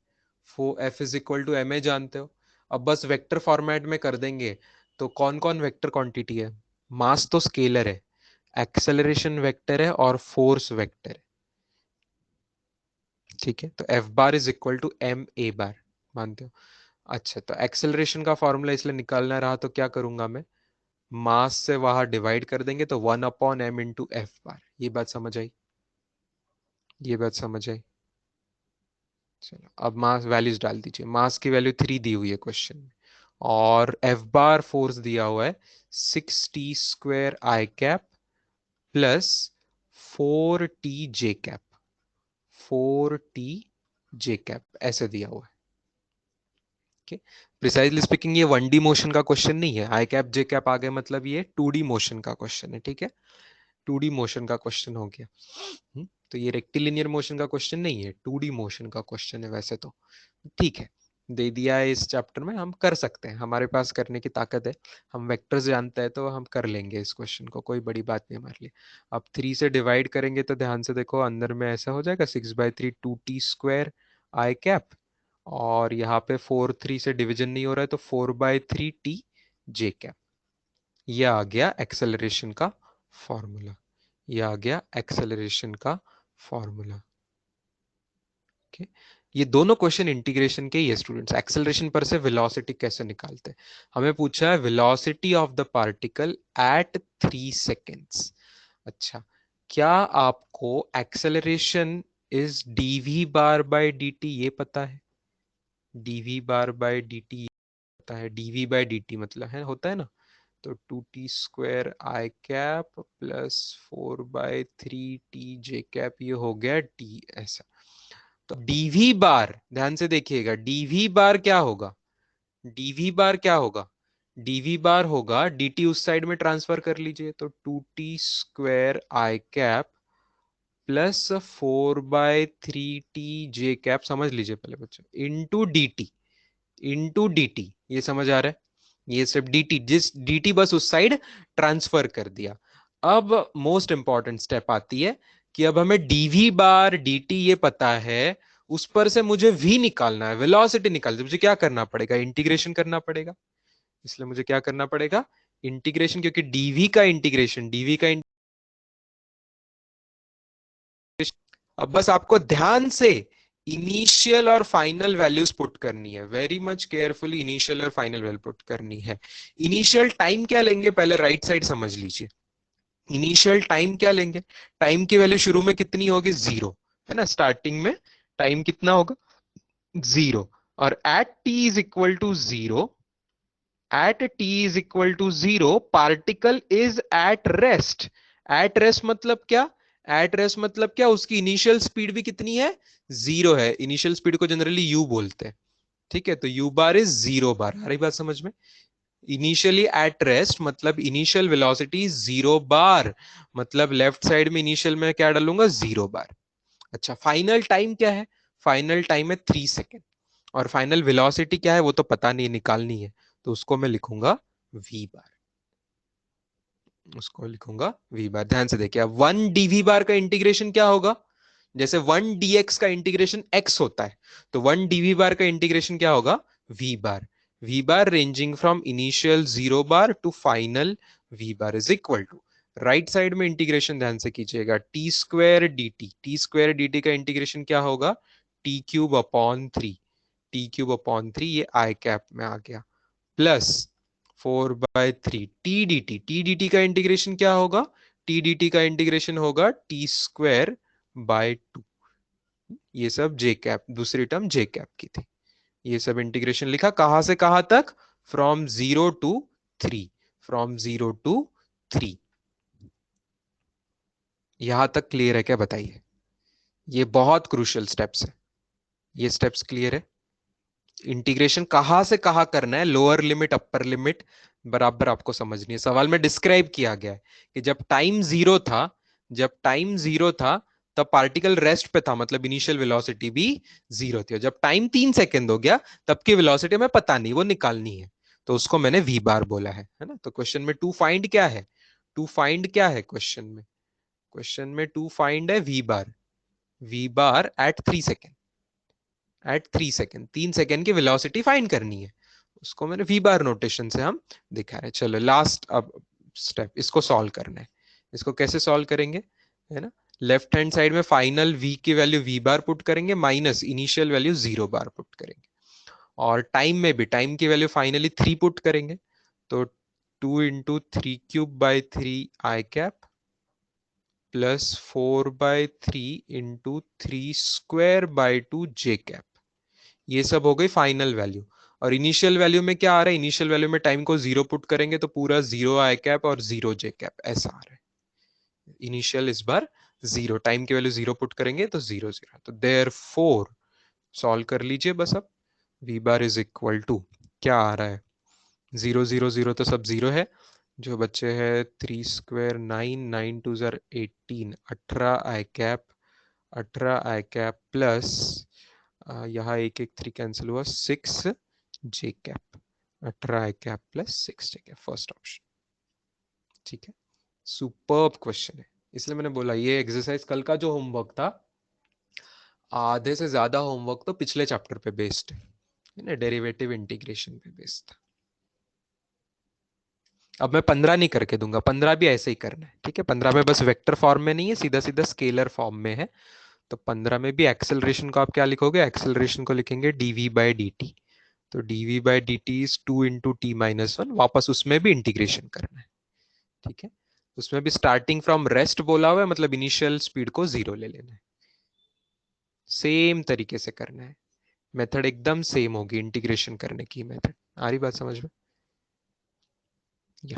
F is equal to m a जानते हो। अब बस वेक्टर फॉर्मेट में कर देंगे, तो कौन कौन वेक्टर क्वांटिटी है? मास तो स्केलर है, एक्सेलरेशन वेक्टर है और फोर्स वेक्टर है, ठीक है। तो F bar is equal to m a bar, मानते हो? अच्छा, तो एक्सेलरेशन का फॉर्मूला इसलिए निकालना रहा तो क्या करूंगा मैं? मास से वहां डिवाइड कर देंगे तो 1/m इंटू एफ बार। ये बात समझ आई? ये बात समझ आई? चलो अब मास वैल्यूज डाल दीजिए। मास की वैल्यू 3 दी हुई है क्वेश्चन में, और एफ बार फोर्स दिया हुआ है 6t² I cap plus 4t J cap, 4t J cap ऐसे दिया हुआ है। प्रिसाइजली स्पीकिंग ये 1D मोशन का क्वेश्चन नहीं है, आई कैप जे कैप आ गए मतलब ये 2D मोशन का क्वेश्चन है, ठीक है। 2D मोशन का क्वेश्चन हो गया। तो ये रेक्टिलिनियर मोशन का क्वेश्चन नहीं है, 2D मोशन का क्वेश्चन है वैसे तो, ठीक है। दे दिया है इस चैप्टर में, हम कर सकते हैं, हमारे पास करने की ताकत है। हम वेक्टर्स जानते हैं तो हम कर लेंगे इस क्वेश्चन को, कोई बड़ी बात नहीं हमारे लिए। अब 3 से डिवाइड करेंगे तो ध्यान से देखो, अंदर में ऐसा हो जाएगा 6/3 2t² I कैप, और यहाँ पे 4 3 से डिवीजन नहीं हो रहा है तो 4/3 t J कैप। ये आ गया एक्सेलरेशन का फॉर्मूला, ये आ गया एक्सेलरेशन का फॉर्मूला। ओके, ये दोनों क्वेश्चन इंटीग्रेशन के ही है स्टूडेंट्स। एक्सेलरेशन पर से वेलोसिटी कैसे निकालते हैं, हमें पूछा है velocity of the particle at 3 seconds. अच्छा, क्या आपको acceleration is dv bar by dt ये पता है? dv बार बाय dt पता है? dv बाय dt मतलब है, होता है ना, तो 2t² I cap plus 4/3 t J cap, ये हो गया d ऐसा। तो dv बार, ध्यान से देखिएगा, dv बार क्या होगा? dv बार क्या होगा? dv बार होगा dt, उस साइड में ट्रांसफर कर लीजिए, तो 2t² I cap plus 4/3 t J cap, समझ लीजिए पहले बच्चों, इंटू dt, इंटू dt, ये समझ आ रहा है? ये स्टेप dt, जिस dt बस उस साइड ट्रांसफर कर दिया। अब मोस्ट इंपॉर्टेंट स्टेप आती है कि अब हमें dv बार dt ये पता है, उस पर से मुझे v निकालना है, वेलोसिटी निकालना है। मुझे क्या करना पड़ेगा, इंटीग्रेशन करना पड़ेगा। इसलिए मुझे क्या करना पड़ेगा, इंटीग्रेशन, क्योंकि dv का इंटीग्रेशन, अब बस आपको ध्यान से इनिशियल और फाइनल वैल्यूज पुट करनी है, वेरी मच केयरफुली इनिशियल और फाइनल वैल्यू पुट करनी है। इनिशियल टाइम क्या लेंगे, पहले राइट साइड समझ लीजिए। इनिशियल टाइम क्या लेंगे, टाइम की वैल्यू शुरू में कितनी होगी, 0, है ना, स्टार्टिंग में टाइम कितना होगा, 0। और at t is equal to 0, at t is equal to 0 particle is at rest. At rest मतलब क्या, एट रेस्ट मतलब क्या, उसकी इनिशियल स्पीड भी कितनी है, 0 है। इनिशियल स्पीड को जनरली यू बोलते हैं, ठीक है, तो यू बार इज 0 बार। आ रही बात समझ में, इनिशियली एट रेस्ट मतलब इनिशियल वेलोसिटी 0 बार, मतलब लेफ्ट साइड में इनिशियल में क्या डालूंगा, 0 बार। अच्छा, फाइनल टाइम क्या है, फाइनल टाइम है 3 सेकेंड। और फाइनल वेलोसिटी क्या है वो तो पता नहीं, निकालनी है, तो उसको मैं लिखूंगा v बार, उसको लिखूंगा v बार। ध्यान से देखिए, अब 1 dv बार का इंटीग्रेशन क्या होगा, जैसे 1 dx का इंटीग्रेशन x होता है, तो 1 dv बार का इंटीग्रेशन क्या होगा, v bar. v bar ranging from initial 0 bar to final v bar is equal to, right side में इंटीग्रेशन ध्यान से कीजिएगा, t square d t, t square d t का इंटीग्रेशन क्या होगा, t cube upon 3, t cube upon 3, ये आई कैप में आ गया, plus 4/3 t d t, t d t का इंटीग्रेशन क्या होगा, टी डी टी का इंटीग्रेशन होगा टी स्क्वायर बाय 2, ये सब जे कैप, दूसरी टर्म जे कैप की थी। ये सब इंटीग्रेशन लिखा, कहां से कहां तक, फ्रॉम 0 to 3, फ्रॉम 0 to 3। यहां तक क्लियर है क्या, बताइए। ये बहुत क्रूशियल स्टेप्स है, ये स्टेप्स क्लियर है। इंटीग्रेशन कहां से कहां करना है, लोअर लिमिट अपर लिमिट बराबर आपको समझनी है। सवाल में डिस्क्राइब किया गया है कि जब टाइम 0 था, जब टाइम 0 था तब पार्टिकल रेस्ट पे था, मतलब इनिशियल वेलोसिटी भी 0 थी। और जब टाइम 3 सेकेंड हो गया तब की वेलोसिटी हमें पता नहीं, वो निकालनी है, तो उसको मैंने वी बार बोला है ना। तो क्वेश्चन में टू फाइंड क्या है, टू फाइंड क्या है क्वेश्चन में, क्वेश्चन में टू फाइंड है v bar, v bar at 3 second, at 3 second, 3 second की वेलोसिटी फाइंड करनी है, उसको मैंने वी बार नोटेशन से हम दिखा रहे। चलो लास्ट अब स्टेप, इसको सॉल्व करना है। इसको कैसे सॉल्व करेंगे, है ना, लेफ्ट हैंड साइड में फाइनल v की वैल्यू v बार पुट करेंगे, माइनस इनिशियल वैल्यू 0 बार पुट करेंगे, और टाइम में भी टाइम की वैल्यू फाइनली 3 पुट करेंगे, तो 2 × 3³/3 आई कैप प्लस 4/3 × 3² जे कैप, ये सब हो गई फाइनल वैल्यू। और इनिशियल वैल्यू में क्या आ रहा है, इनिशियल वैल्यू में टाइम को 0 पुट करेंगे तो पूरा 0 आई कैप और 0 जे कैप ऐसा आ रहा है। इनिशियल इस बार 0, टाइम की वैल्यू 0 पुट करेंगे तो 0 0, तो देयर फोर सॉल्व कर लीजिए बस अब, v bar is equal to क्या आ रहा है, 0 0 0 तो सब 0 है, जो बच्चे है 3² 9, 9 2 18, 18 आई कैप, 18 आई कैप प्लस यहाँ एक एक 3 कैंसिल हुआ, 6 जे कैप, 18 आई कैप प्लस 6 जे कैप, फर्स्ट ऑप्शन। ठीक है, सुपर्ब क्वेश्चन है, इसलिए मैंने बोला ये एक्सरसाइज कल का जो होमवर्क था, आधे से ज्यादा होमवर्क तो पिछले चैप्टर पे बेस्ड है ना, डेरिवेटिव इंटीग्रेशन पे बेस्ड था। अब मैं 15 नहीं करके दूंगा, 15 भी ऐसे ही करना है, ठीक है। 15 में बस वेक्टर फॉर्म में नहीं है, सीधा सीधा स्केलर फॉर्म में है। तो 15 में भी एक्सेलरेशन को आप क्या लिखोगे, एक्सेलरेशन को लिखेंगे dv/dt, तो dv/dt इज 2 × t−1, वापस उसमें भी इंटीग्रेशन करना है, ठीक है। उसमें भी स्टार्टिंग फ्रॉम रेस्ट बोला हुआ है, मतलब इनिशियल स्पीड को 0 ले लेना है, सेम तरीके से करना है, मेथड एकदम सेम होगी इंटीग्रेशन करने की मेथड। आ रही बात समझ में, या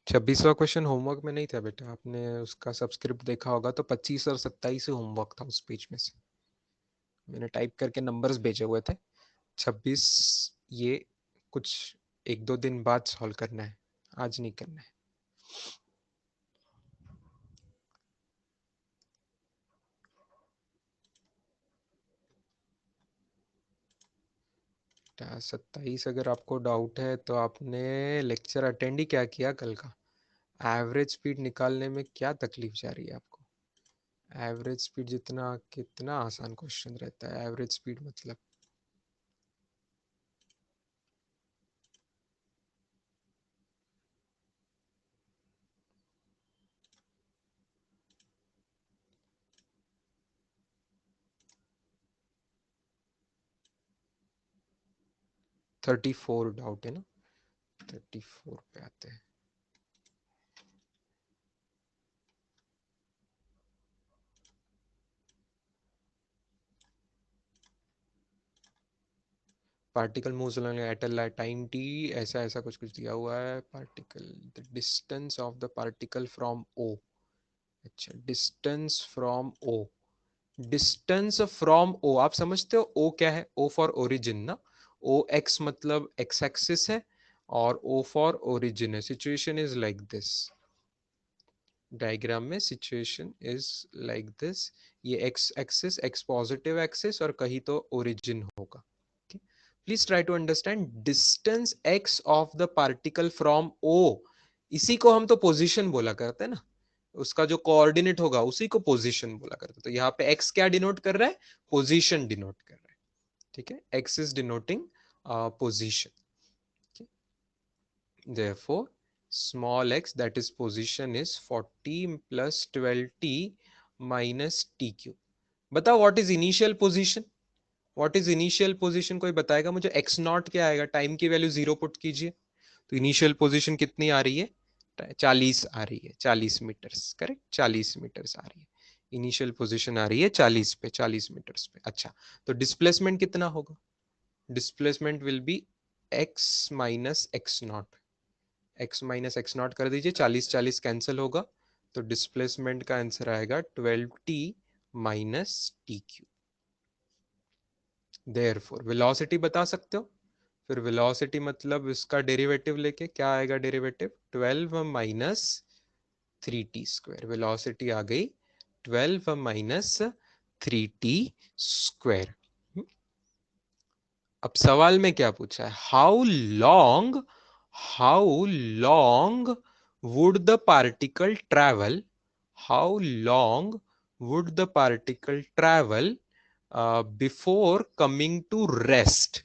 26वां क्वेश्चन होमवर्क में नहीं था बेटा, आपने उसका सब्सक्रिप्ट देखा होगा तो 25 और 27 से होमवर्क था उस पेज में से, मैंने टाइप करके नंबर्स भेजे हुए थे 26। ये कुछ 1-2 दिन बाद सॉल्व करना है, आज नहीं करना है। क्या 27 अगर आपको डाउट है तो आपने लेक्चर अटेंड ही क्या किया कल का? एवरेज स्पीड निकालने में क्या तकलीफ जा रही है आपको? एवरेज स्पीड जितना कितना आसान क्वेश्चन रहता है एवरेज स्पीड मतलब। थर्टी फोर डाउट है ना, 34 पे आते हैं। Particle moves at a time t, ऐसा ऐसा कुछ कुछ दिया हुआ है। Particle, the distance of the particle from O. अच्छा, distance from O, distance from O आप समझते हो ओ क्या है? ओ फॉर ओरिजिन ना, ओ एक्स मतलब एक्स एक्सिस है और ओ फॉर ओरिजिन है। Situation is like this, diagram में सिचुएशन इज लाइक दिस। ये x axis, x positive axis और कहीं तो ओरिजिन होगा। Please try to understand distance x of the particle from O, इसी को हम तो पोजीशन बोला करते हैं ना, उसका जो कोऑर्डिनेट होगा उसी को पोजीशन बोला करते हैं। तो यहाँ पे एक्स क्या डिनोट कर रहा है? पोजीशन डिनोट कर रहा है। ठीक है, x is denoting position. Therefore, small x, that is position, is 40 plus 12t minus t cube. बताओ what is initial position? What is initial position? कोई बताएगा मुझे? x नॉट क्या आएगा? टाइम की वैल्यू 0 पुट कीजिए तो इनिशियल पोजीशन कितनी आ रही है? 40 आ रही है, 40 मीटर्स। करेक्ट, 40 मीटर्स आ रही है। इनिशियल पोजीशन आ रही है 40 पे, 40 मीटर्स पे। अच्छा, तो डिस्प्लेसमेंट कितना होगा? Displacement will be x minus x not. x minus x not कर दीजिए, 40 40 कैंसिल होगा तो डिस्प्लेसमेंट का आंसर आएगा 12t minus T cube. Therefore velocity बता सकते हो? फिर वेलोसिटी मतलब इसका डेरिवेटिव लेके क्या आएगा? Derivative 12 minus 3t square. Velocity आ गई 12 माइनस 3t स्क्वायर। अब सवाल में क्या पूछा है? How long would the particle travel, how long would the particle travel before coming to rest,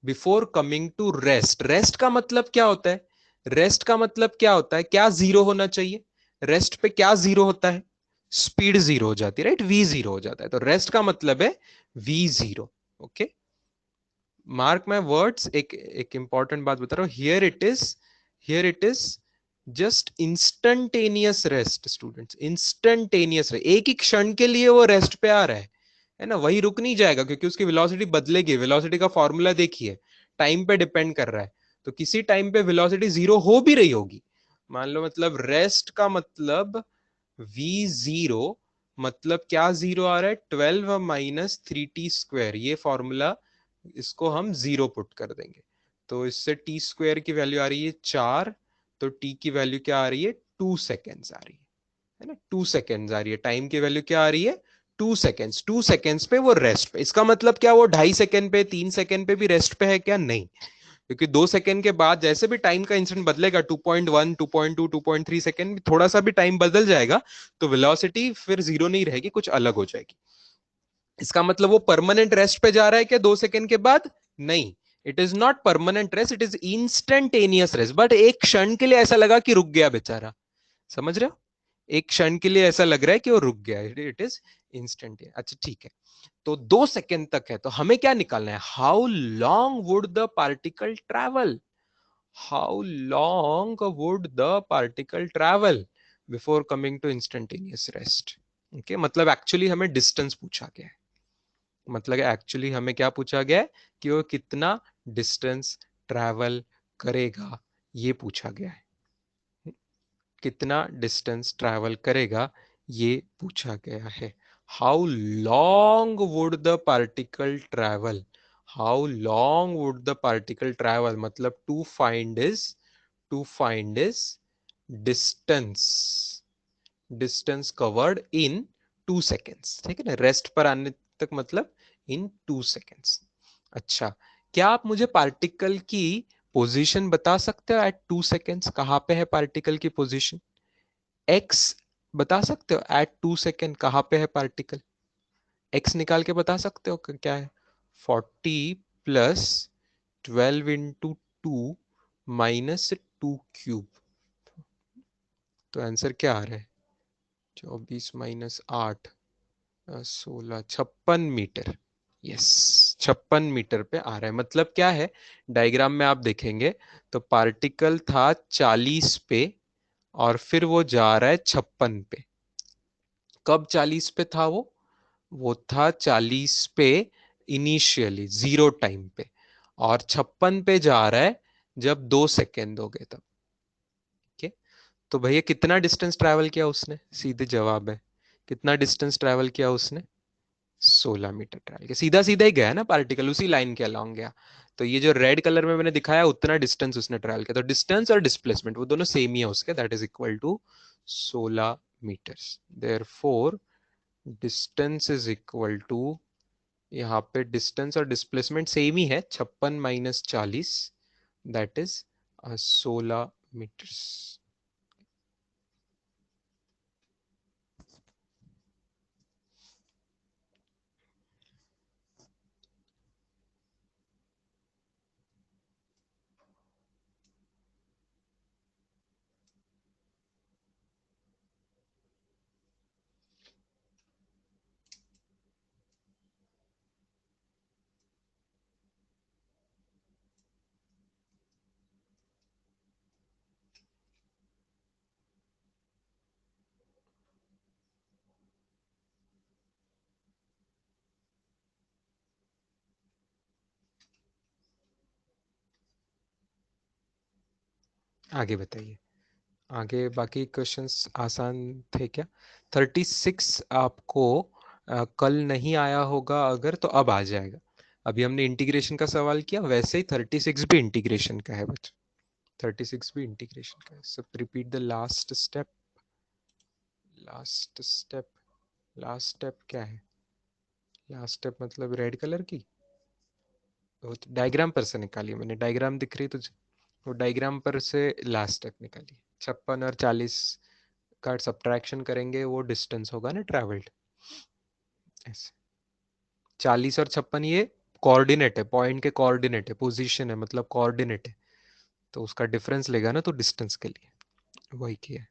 before coming to rest. Rest का मतलब क्या होता है? रेस्ट का मतलब क्या होता है? क्या जीरो होना चाहिए? रेस्ट पे क्या जीरो होता है? स्पीड जीरो हो जाती है, राइट? वी जीरो हो जाता है, तो रेस्ट का मतलब है we zero. Okay, mark my words. एक एक इंपॉर्टेंट बात बता रहा हूं, here it is just instantaneous rest students, instantaneous. एक ही क्षण के लिए वो रेस्ट पे आ रहा है ना, वही रुक नहीं जाएगा क्योंकि उसकी वेलोसिटी बदलेगी। वेलोसिटी का फॉर्मूला देखिए, टाइम पे डिपेंड कर रहा है, तो किसी टाइम पे वेलोसिटी जीरो हो भी रही होगी मान लो। मतलब रेस्ट का मतलब वी जीरो, मतलब क्या जीरो आ रहा है? 12 माइनस 3t स्क्वायर, ये फॉर्मूला, इसको हम जीरो पुट कर देंगे तो इससे टी स्क्वायर की वैल्यू आ रही है 4, तो टी की वैल्यू क्या आ रही है? 2 सेकेंड्स आ रही है ना, 2 सेकेंड्स आ रही है। टाइम की वैल्यू क्या आ रही है? 2 सेकेंड्स। 2 सेकेंड्स पे वो रेस्ट पे, इसका मतलब क्या वो 2.5 सेकेंड पे, 3 सेकेंड पे भी रेस्ट पे है क्या? नहीं, क्योंकि 2 सेकेंड के बाद जैसे भी टाइम का इंस्टेंट बदलेगा, 2.1, 2.2, 2.3 सेकेंड, थोड़ा सा भी टाइम बदल जाएगा तो वेलोसिटी फिर जीरो नहीं रहेगी, कुछ अलग हो जाएगी। इसका मतलब वो परमानेंट रेस्ट पे जा रहा है क्या 2 सेकेंड के बाद? नहीं, it is not permanent rest, it is instantaneous rest. But एक क्षण के लिए ऐसा लगा कि रुक गया बेचारा, समझ रहे हो? एक क्षण के लिए ऐसा लग रहा है कि वो रुक गया, इट इज इंस्टेंटेनियस। अच्छा ठीक है, तो 2 सेकेंड तक है, तो हमें क्या निकालना है? How long would the particle travel, how long would the particle travel before coming to instantaneous rest. Okay, मतलब एक्चुअली हमें डिस्टेंस पूछा गया है, मतलब एक्चुअली हमें क्या पूछा गया है कि वो कितना डिस्टेंस ट्रैवल करेगा, ये पूछा गया है। कितना डिस्टेंस ट्रैवल करेगा ये पूछा गया है। How long would the particle travel, how long would the particle travel, मतलब to find is distance, distance covered in 2 seconds, ठीक है ना, रेस्ट पर आने तक मतलब इन 2 सेकेंड्स। अच्छा, क्या आप मुझे पार्टिकल की पोजीशन बता सकते हो एट 2 सेकेंड्स, कहां पे है पार्टिकल की पोजीशन? एक्स बता सकते हो एट 2 सेकेंड कहां पे है पार्टिकल? एक्स निकाल के बता सकते हो कि क्या है? 40 + 12 × 2 -2³ तो आंसर क्या आ रहा है? 24 - 8 16 56 मीटर। यस, 56 मीटर पे आ रहा है। मतलब क्या है, डायग्राम में आप देखेंगे तो पार्टिकल था 40 पे और फिर वो जा रहा है 56 पे। कब 40 पे था वो था 40 पे इनिशियली जीरो टाइम पे, और 56 पे जा रहा है जब 2 सेकेंड हो गए तब। ठीक है, तो भैया कितना डिस्टेंस ट्रैवल किया उसने? सीधे जवाब है, कितना डिस्टेंस ट्रैवल किया उसने? 16 मीटर ट्रैवल किया। सीधा सीधा ही गया ना पार्टिकल, उसी लाइन के अलॉन्ग गया। तो ये जो रेड कलर में मैंने दिखाया उतना डिस्टेंस उसने ट्रैवल किया। तो डिस्टेंस और डिस्प्लेसमेंट वो दोनों सेम ही है उसके, that is equal to 16 metres. Therefore distance is equal to, यहाँ पे डिस्टेंस और डिस्प्लेसमेंट सेम ही है, 56 - 40, दैट इज 16 मीटर्स। आगे बताइए, आगे बाकी क्वेश्चंस आसान थे क्या? 36 आपको कल नहीं आया होगा अगर, तो अब आ जाएगा। अभी हमने इंटीग्रेशन का सवाल किया, वैसे ही 36 भी इंटीग्रेशन का है बच्चों, 36 भी इंटीग्रेशन का है। सब repeat the last step, last step, last step क्या है? लास्ट स्टेप मतलब रेड कलर की, वो डायग्राम पर से निकाली मैंने, डायग्राम दिख रही तुझे? वो डायग्राम पर से लास्ट स्टेप निकाली। 56 और 40 का सब्ट्रैक्शन करेंगे, वो डिस्टेंस होगा ना ट्रैवल्ड, ऐसे। 40 और 56 ये कोऑर्डिनेट है, पॉइंट के कोऑर्डिनेट है, पोजीशन है मतलब कोऑर्डिनेट है, तो उसका डिफरेंस लेगा ना तो डिस्टेंस के लिए, वही किया है।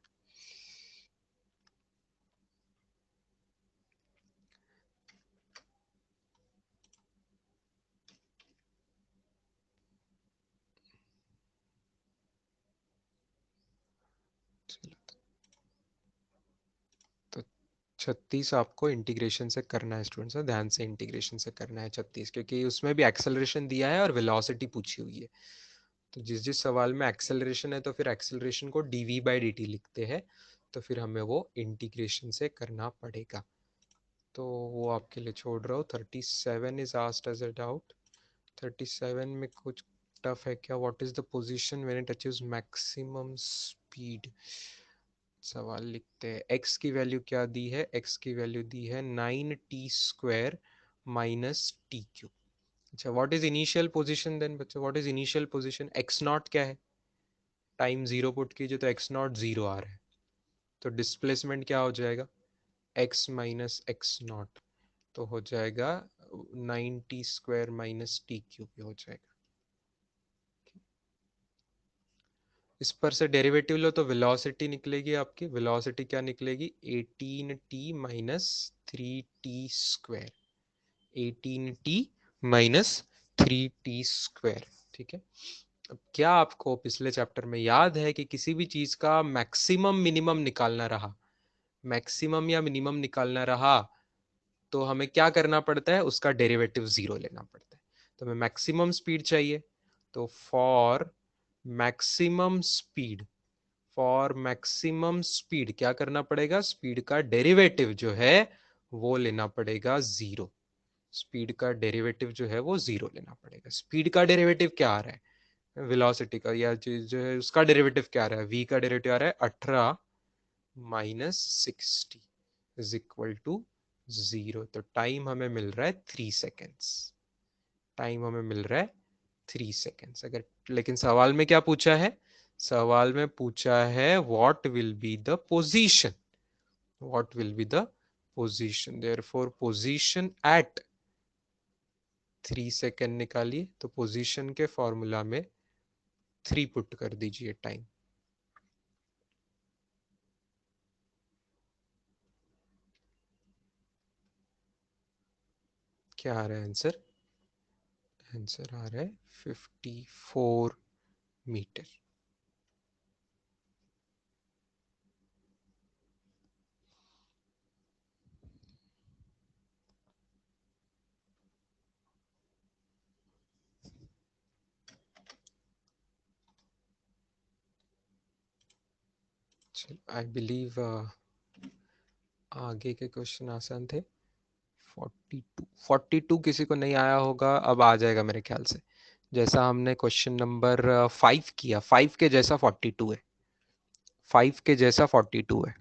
तो 36 आपको इंटीग्रेशन से करना है स्टूडेंट्स, ध्यान से इंटीग्रेशन से करना है 36, क्योंकि उसमें भी एक्सेलरेशन दिया है और वेलोसिटी पूछी हुई है। तो जिस जिस सवाल में एक्सेलरेशन है तो फिर एक्सेलरेशन को dv/dt लिखते हैं, तो फिर हमें वो इंटीग्रेशन से करना पड़ेगा। तो वो आपके लिए छोड़ रहा हूँ। 37 is asked as a doubt. 37 में कुछ टफ है क्या? What is the position when it achieves maximum speed? सवाल लिखते हैं। एक्स की वैल्यू क्या दी है? एक्स की वैल्यू दी है 9t² - t³। अच्छा, what is initial position then बच्चों? What is initial position? X naught क्या है? टाइम जीरो पुट कीजिए तो एक्स नॉट जीरो आ रहा है, तो डिस्प्लेसमेंट क्या हो जाएगा? एक्स माइनस एक्स नॉट, तो हो जाएगा 9t² - t³ हो जाएगा। इस पर से डेरिवेटिव लो तो वेलोसिटी निकलेगी आपकी, वेलोसिटी क्या निकलेगी? 18t - 3t², 18t - 3t²। ठीक है, अब क्या आपको पिछले चैप्टर में याद है कि किसी भी चीज का मैक्सिमम मिनिमम निकालना रहा, मैक्सिमम या मिनिमम निकालना रहा, तो हमें क्या करना पड़ता है? उसका डेरिवेटिव जीरो लेना पड़ता है। तो हमें मैक्सिमम स्पीड चाहिए, तो maximum speed for maximum speed क्या करना पड़ेगा? स्पीड का डेरिवेटिव जो है वो लेना पड़ेगा 0। स्पीड का डेरिवेटिव जो है वो 0 लेना पड़ेगा। स्पीड का डेरिवेटिव क्या आ रहा है, वेलोसिटी का, या जो है उसका डेरिवेटिव क्या आ रहा है, v का डेरिवेटिव आ रहा है 18 माइनस 60 इज इक्वल टू 0। तो टाइम हमें मिल रहा है 3 सेकेंड्स। टाइम हमें मिल रहा है 3 सेकेंड्स। अगर लेकिन सवाल में क्या पूछा है, सवाल में पूछा है what will be the position, what will be the position, therefore position at 3 second निकालिए। तो पोजीशन के फॉर्मूला में 3 पुट कर दीजिए टाइम। क्या आ रहा है आंसर, आंसर आ रहा है 54 मीटर। आई बिलीव आगे के क्वेश्चन आसान थे। 42 किसी को नहीं आया होगा, अब आ जाएगा मेरे ख्याल से। जैसा हमने क्वेश्चन नंबर 5 किया, 5 के जैसा 42 है, 5 के जैसा 42 है।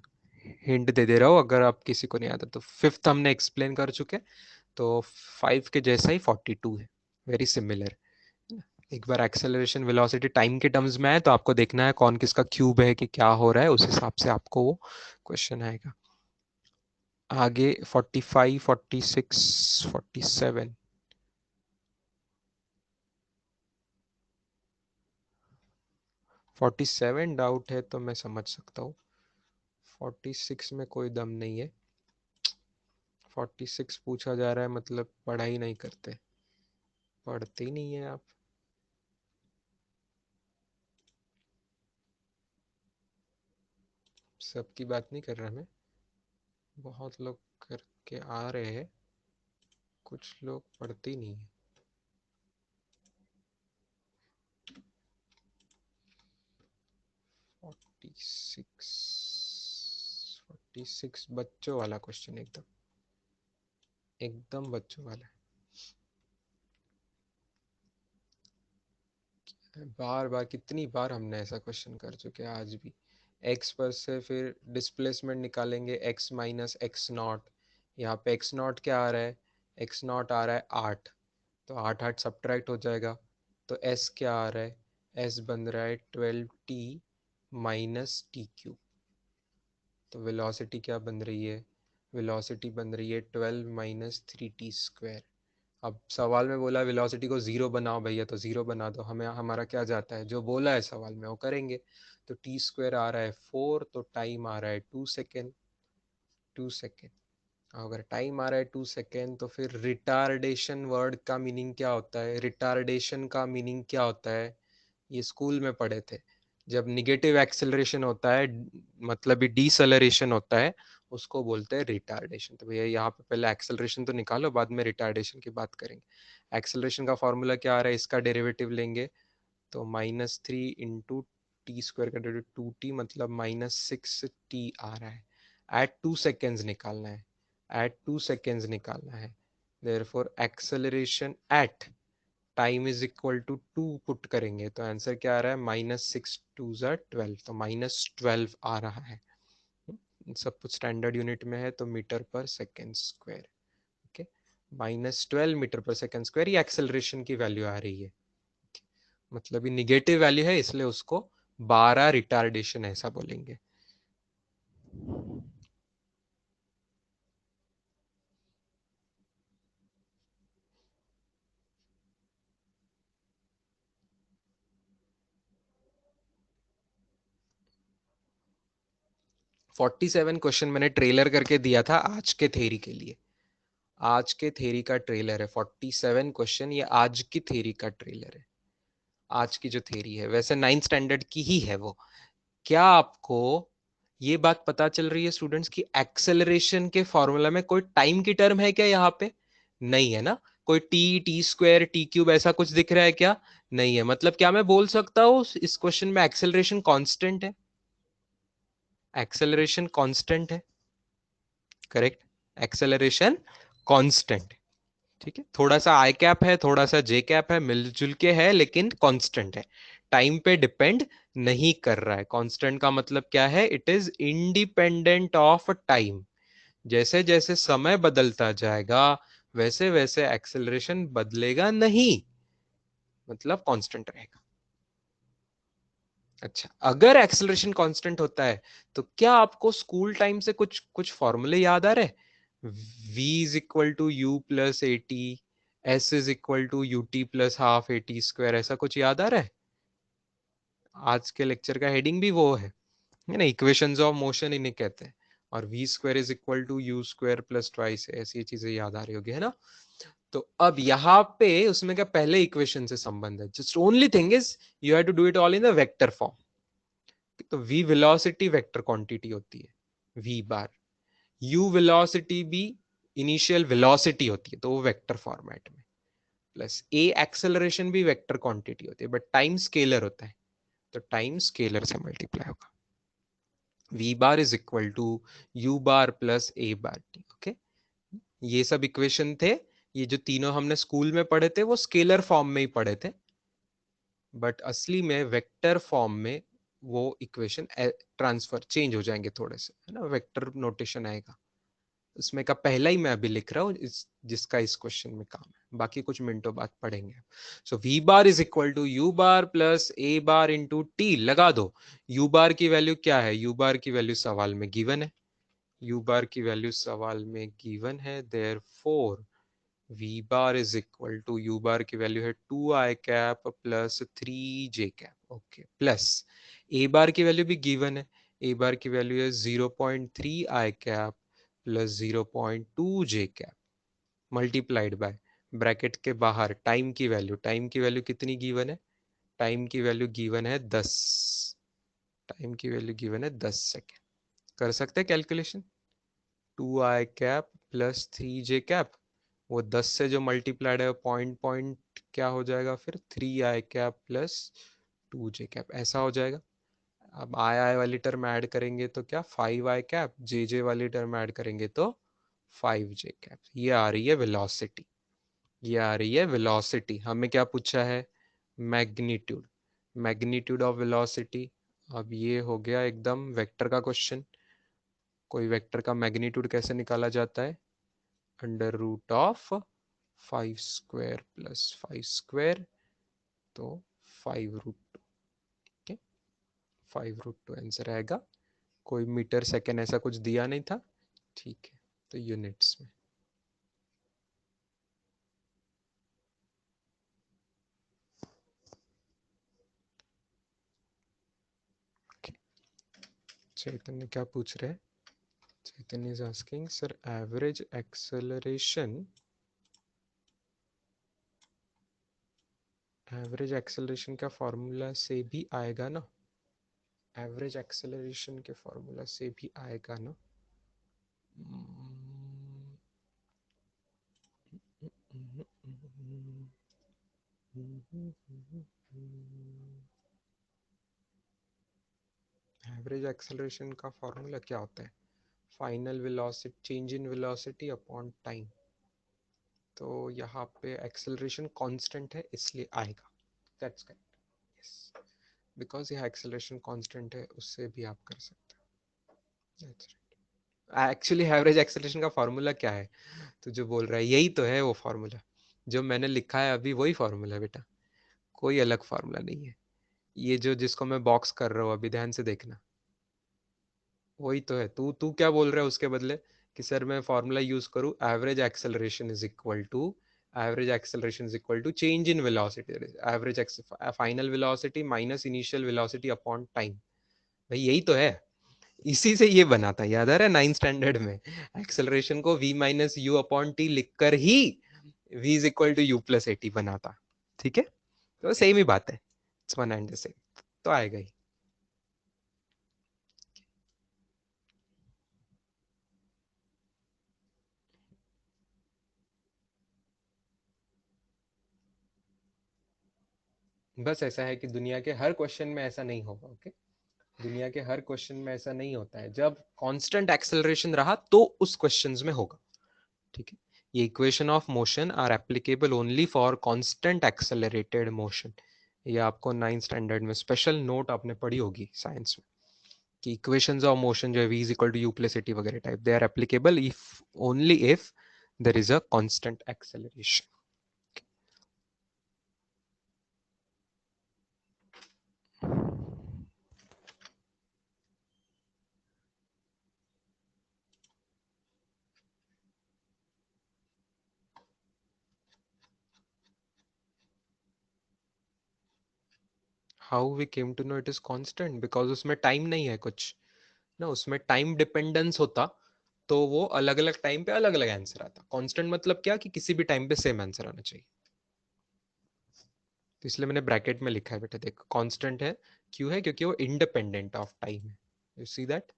हिंट दे दे रहा हूँ अगर आप किसी को नहीं आता तो। फिफ्थ हमने एक्सप्लेन कर चुके, तो 5 के जैसा ही 42 है, वेरी सिमिलर। एक बार एक्सेलरेशन वेलोसिटी टाइम के टर्म्स में है तो आपको देखना है कौन किसका क्यूब है कि क्या हो रहा है, उस हिसाब से आपको वो क्वेश्चन आएगा। आगे 45, 46, 47। 47 डाउट है तो मैं समझ सकता हूँ। 46 में कोई दम नहीं है। 46 पूछा जा रहा है मतलब पढ़ाई नहीं करते, पढ़ते ही नहीं है आप। सबकी बात नहीं कर रहा मैं, बहुत लोग करके आ रहे हैं, कुछ लोग पढ़ते ही नहीं है। 46, 46 बच्चों वाला क्वेश्चन, एकदम एकदम बच्चों वाला है। बार बार, कितनी बार हमने ऐसा क्वेश्चन कर चुके हैं आज भी। एक्स पर से फिर डिस्प्लेसमेंट निकालेंगे, एक्स माइनस एक्स नॉट। यहाँ पे एक्स नॉट क्या आ रहा है, एक्स नॉट आ रहा है 8, तो 8 8 सब्ट्रैक्ट हो जाएगा। तो एस क्या आ रहा है, एस बन रहा है 12t माइनस टी क्यूब। तो वेलोसिटी क्या बन रही है, वेलोसिटी बन रही है 12 माइनस 3t स्क्वायर। अब सवाल में बोला वेलोसिटी को 0 बनाओ भैया, तो 0 बना दो। हमें हमारा क्या जाता है, जो बोला है सवाल में वो करेंगे। तो टी स्क्वायर आ रहा है 4, तो टाइम आ रहा है 2 सेकेंड, 2 सेकेंड। अगर टाइम आ रहा है 2 सेकेंड तो फिर रिटार्डेशन वर्ड का मीनिंग क्या होता है, रिटार्डेशन का मीनिंग क्या होता है, ये स्कूल में पढ़े थे। जब निगेटिव एक्सेलरेशन होता है, मतलब डिसलरेशन होता है, उसको बोलते हैं रिटार्डेशन। तो भैया यहाँ पे पहले एक्सेलरेशन तो निकालो, बाद में रिटार्डेशन की बात करेंगे। एक्सेलरेशन का फॉर्मूला क्या आ रहा है, इसका डेरिवेटिव लेंगे तो -3 × t² का डेरिवेटिव 2t, मतलब -6t आ रहा है। एट 2 सेकेंड्स निकालना है, एट 2 सेकेंड्स निकालना है। Therefore acceleration at time is equal to 2 put करेंगे तो आंसर क्या आ रहा है, -6 × 2 = 12, तो -12 आ रहा है। सब कुछ स्टैंडर्ड यूनिट में है तो metre per second square. Okay, -12 metre per second square, ये एक्सेलरेशन की वैल्यू आ रही है। मतलब ये निगेटिव वैल्यू है, इसलिए उसको 12 रिटार्डेशन ऐसा बोलेंगे। 47 क्वेश्चन मैंने ट्रेलर करके दिया था आज के थेरी के लिए। आज के थेरी का ट्रेलर है 47 क्वेश्चन, ये आज की थेरी का ट्रेलर है। आज की जो थेरी है वैसे 9th स्टैंडर्ड की ही है वो। क्या आपको ये बात पता चल रही है स्टूडेंट्स की एक्सेलरेशन के फॉर्मूला में कोई टाइम की टर्म है क्या, यहाँ पे नहीं है ना। कोई टी स्क्वायर टी क्यूब ऐसा कुछ दिख रहा है क्या, नहीं है। मतलब क्या मैं बोल सकता हूँ इस क्वेश्चन में एक्सेलरेशन कांस्टेंट है, एक्सेलरेशन कांस्टेंट है, करेक्ट। एक्सेलरेशन कांस्टेंट, ठीक है। थोड़ा सा आई कैप है, थोड़ा सा जे कैप है, मिलजुल के है, लेकिन कांस्टेंट है, टाइम पे डिपेंड नहीं कर रहा है। कांस्टेंट का मतलब क्या है? It is independent of time. जैसे जैसे समय बदलता जाएगा वैसे वैसे एक्सेलरेशन बदलेगा नहीं, मतलब कांस्टेंट रहेगा। अच्छा, अगर एक्सेलरेशन कांस्टेंट होता है तो क्या आपको स्कूल टाइम से कुछ कुछ फॉर्मूले याद आ रहे? v is equal to u plus a t, s is equal to u t plus half a t square, ऐसा कुछ याद आ रहा है? आज के लेक्चर का हेडिंग भी वो है ना, इक्वेशंस ऑफ मोशन इन्हें कहते हैं। और v square is equal to u square plus twice, ऐसी चीजें याद आ रही होगी, है ना। तो अब यहाँ पे उसमें क्या पहले इक्वेशन से संबंध है, just only thing is you have to do it all in the vector form. तो v वेलोसिटी वेक्टर क्वांटिटी होती है v बार, u वेलोसिटी भी इनिशियल वेलोसिटी होती है, तो वो वेक्टर फॉर्मेट में, प्लस a एक्सेलरेशन भी वेक्टर क्वांटिटी होती है, बट टाइम स्केलर होता है, तो टाइम स्केलर से मल्टीप्लाई होगा। v bar is equal to u bar plus a bar t, okay. ये सब इक्वेशन थे, ये जो तीनों हमने स्कूल में पढ़े थे वो स्केलर फॉर्म में ही पढ़े थे, बट असली में वेक्टर फॉर्म में वो इक्वेशन ट्रांसफर चेंज हो जाएंगे थोड़े से, है ना, वेक्टर नोटेशन आएगा। उसमें का पहला ही मैं अभी लिख रहा हूँ जिसका इस क्वेश्चन में काम है, बाकी कुछ मिनटों बाद पढ़ेंगे। So v bar is equal to u bar plus a bar into t, लगा दो। यू बार की वैल्यू क्या है? यू बार की वैल्यू सवाल में गिवन है, यू बार की वैल्यू सवाल में गिवन है, therefore v bar is equal to u bar की वैल्यू है 2i cap plus 3j cap, okay, plus a bar की वैल्यू भी गिवन है, a बार की वैल्यू है 0.3i cap plus 0.2j cap, multiplied by bracket के बाहर टाइम की वैल्यू, टाइम की वैल्यू कितनी गिवन है? टाइम की वैल्यू गिवन है 10, टाइम की वैल्यू गिवन है 10 सेकेंड। कर सकते हैं calculation, 2i cap plus 3j cap, वो 10 से जो मल्टीप्लाइड है पॉइंट पॉइंट क्या हो जाएगा फिर? 3i cap plus 2j cap, ऐसा हो जाएगा। अब आई वाली टर्म ऐड करेंगे तो क्या? 5i कैप, जे वाली टर्म ऐड करेंगे तो 5j कैप। ये आ रही है वेलोसिटी, ये आ रही है वेलोसिटी। हमें क्या पूछा है? Magnitude, magnitude of velocity. अब ये हो गया एकदम वेक्टर का क्वेश्चन। कोई वेक्टर का मैग्नीट्यूड कैसे निकाला जाता है? Under root of 5 square plus 5 square, तो 5 रूट टू, ठीक है, 5 रूट टू आंसर आएगा। कोई मीटर सेकेंड ऐसा कुछ दिया नहीं था, ठीक है, तो यूनिट्स में। चैतन्य क्या पूछ रहे हैं? Chaitanya is asking sir average acceleration, average acceleration का फॉर्मूला से भी आएगा ना? एवरेज एक्सेलरेशन के फॉर्मूला से भी आएगा ना? एवरेज एक्सेलरेशन का फॉर्मूला क्या होता है? Final velocity, change in velocity upon time. तो यहाँ पे एक्सेलरेशन कांस्टेंट है इसलिए आएगा, दैट्स करेक्ट, यस, बिकॉज यह एक्सेलरेशन कांस्टेंट है उससे भी आप कर सकते हैं, that's right. Actually average acceleration का फॉर्मूला क्या है? तो जो बोल रहा है यही तो है वो फॉर्मूला, जो मैंने लिखा है अभी वही फॉर्मूला है बेटा, कोई अलग फॉर्मूला नहीं है। ये जो जिसको मैं बॉक्स कर रहा हूँ अभी, ध्यान से देखना, वही तो है। तू तू क्या बोल रहा है उसके बदले कि सर मैं फॉर्मूला यूज करूं, average acceleration is equal to, average acceleration is equal to change in velocity, average final velocity minus initial velocity upon time. भाई यही तो है, इसी से ये बना था, याद आ रहा है 9th स्टैंडर्ड में? एक्सेलरेशन को v minus u upon t लिखकर ही v is equal to u plus a t बना था, ठीक है। तो सेम ही बात है, it's one and the same, तो आएगा ही। बस ऐसा है कि दुनिया के हर क्वेश्चन में ऐसा नहीं होगा, ओके। दुनिया के हर क्वेश्चन में ऐसा नहीं होता है, जब कांस्टेंट एक्सेलरेशन रहा तो उस क्वेश्चंस में होगा। ठीक है, ये equation of motion are applicable only for constant accelerated motion. ये आपको 9th स्टैंडर्ड में स्पेशल नोट आपने पढ़ी होगी साइंस में कि इक्वेशंस ऑफ मोशन जो है v is equal to u plus t वगैरह type, they are applicable if only if there is a constant acceleration. How we came to know it is constant? Because उसमें टाइम नहीं है कुछ ना, उसमें टाइम डिपेंडेंस होता तो वो अलग अलग टाइम पे अलग अलग आंसर आता। कांस्टेंट मतलब क्या कि किसी भी टाइम पे सेम आंसर आना चाहिए, तो इसलिए मैंने ब्रैकेट में लिखा है बेटा, देख कांस्टेंट है, क्यों है? क्योंकि वो इंडिपेंडेंट ऑफ टाइम है। यू सी दैट,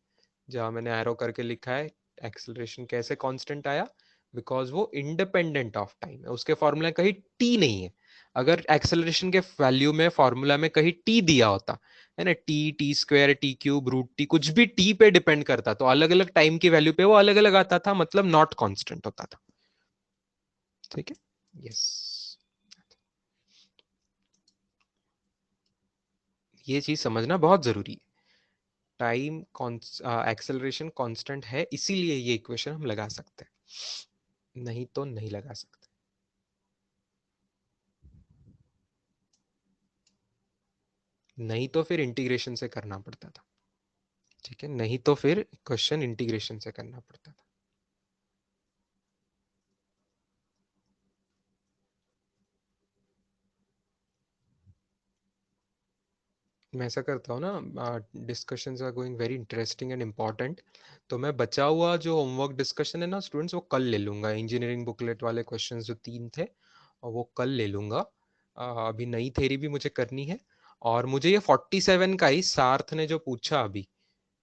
जहां मैंने एरो करके लिखा है एक्सेलरेशन कैसे कांस्टेंट आया, बिकॉज वो इंडिपेंडेंट ऑफ टाइम है, उसके फॉर्मूला कहीं टी नहीं है। अगर एक्सेलरेशन के वैल्यू में फॉर्मूला में कहीं टी दिया होता है ना, t, t square, t cube, root t, कुछ भी टी पे डिपेंड करता तो अलग अलग टाइम की वैल्यू पे वो अलग अलग आता था, मतलब नॉट कांस्टेंट होता था। ठीक है, यस, ये चीज समझना बहुत जरूरी है। टाइम एक्सेलरेशन कांस्टेंट है, इसीलिए ये इक्वेशन हम लगा सकते हैं, नहीं तो नहीं लगा सकते। नहीं तो फिर इंटीग्रेशन से करना पड़ता था। ठीक है, नहीं तो फिर क्वेश्चन इंटीग्रेशन से करना पड़ता था। मैं ऐसा करता हूँ ना, discussions are going very interesting and important, तो मैं बचा हुआ जो होमवर्क डिस्कशन है ना स्टूडेंट्स, वो कल ले लूंगा। इंजीनियरिंग बुकलेट वाले क्वेश्चंस जो 3 थे, और वो कल ले लूंगा। अभी नई थ्योरी भी मुझे करनी है, और मुझे ये 47 का ही सार्थ ने जो पूछा अभी,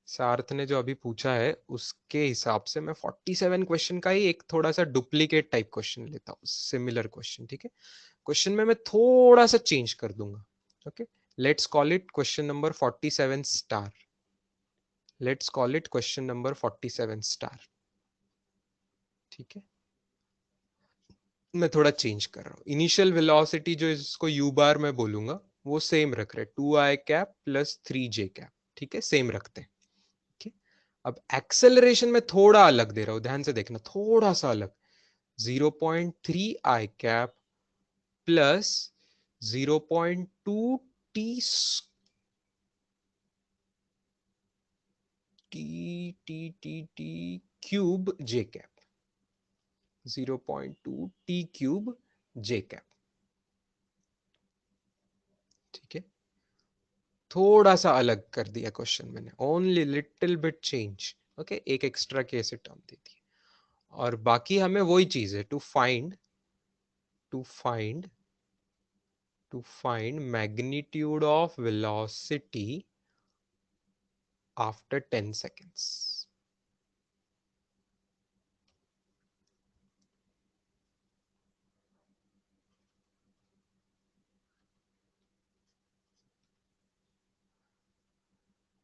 सार्थ ने जो अभी पूछा है उसके हिसाब से मैं 47 क्वेश्चन का ही एक थोड़ा सा डुप्लीकेट टाइप क्वेश्चन लेता हूँ, सिमिलर क्वेश्चन। ठीक है, क्वेश्चन में मैं थोड़ा सा चेंज कर दूंगा। Okay, let's call it question number 47 star. Let's call it question number 47 star. ठीक है, मैं थोड़ा चेंज कर रहा हूँ। इनिशियल वेलोसिटी जो इसको यू बार में बोलूंगा वो सेम रख रहे, 2i cap plus 3j cap. ठीक है, सेम रखते हैं। ठीक है, अब एक्सेलरेशन में थोड़ा अलग दे रहा हूं, ध्यान से देखना, थोड़ा सा अलग। 0.3i cap plus 0.2 t t t t t cube j cap. 0.2 t cube j cap. ठीक है, थोड़ा सा अलग कर दिया क्वेश्चन मैंने, only little bit change. Okay, एक एक्स्ट्रा की ऐसे टर्म दे दी, और बाकी हमें वही चीज है, to find magnitude of velocity after 10 seconds.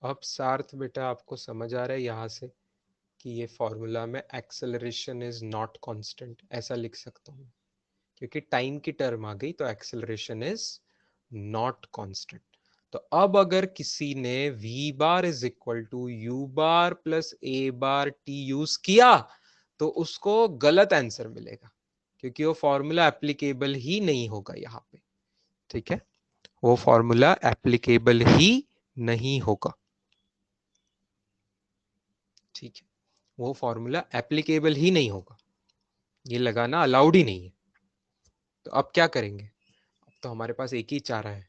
अब सार्थ बेटा आपको समझ आ रहा है यहां से कि ये फॉर्मूला में एक्सेलरेशन इज नॉट कांस्टेंट ऐसा लिख सकता हूँ, क्योंकि टाइम की टर्म आ गई तो एक्सेलरेशन इज नॉट कांस्टेंट। तो अब अगर किसी ने v bar is equal to u bar plus a bar t use किया तो उसको गलत आंसर मिलेगा, क्योंकि वो फॉर्मूला एप्लीकेबल ही नहीं होगा यहाँ पे। ठीक है, वो फॉर्मूला एप्लीकेबल ही नहीं होगा। ठीक है, वो फॉर्मूला एप्लीकेबल ही नहीं होगा, ये लगाना अलाउड ही नहीं है। तो अब क्या करेंगे? अब तो हमारे पास एक ही चारा है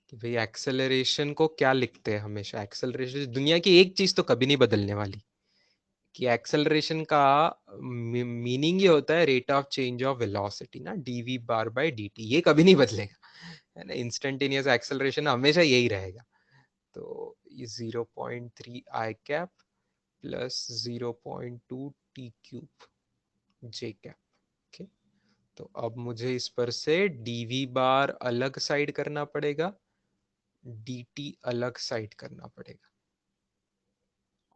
कि भाई एक्सेलरेशन को क्या लिखते हैं हमेशा। एक्सेलरेशन, दुनिया की एक चीज तो कभी नहीं बदलने वाली, कि एक्सेलरेशन का मीनिंग ये होता है rate of change of velocity ना, डीवी बार बाय डीटी, ये कभी नहीं बदलेगा, है ना। इंस्टेंटेनियस एक्सेलरेशन हमेशा यही रहेगा। तो ये 0.3i cap plus 0.2 t cube j cap. Okay, तो अब मुझे इस पर से डीवी बार अलग साइड करना पड़ेगा, dt अलग साइड करना पड़ेगा,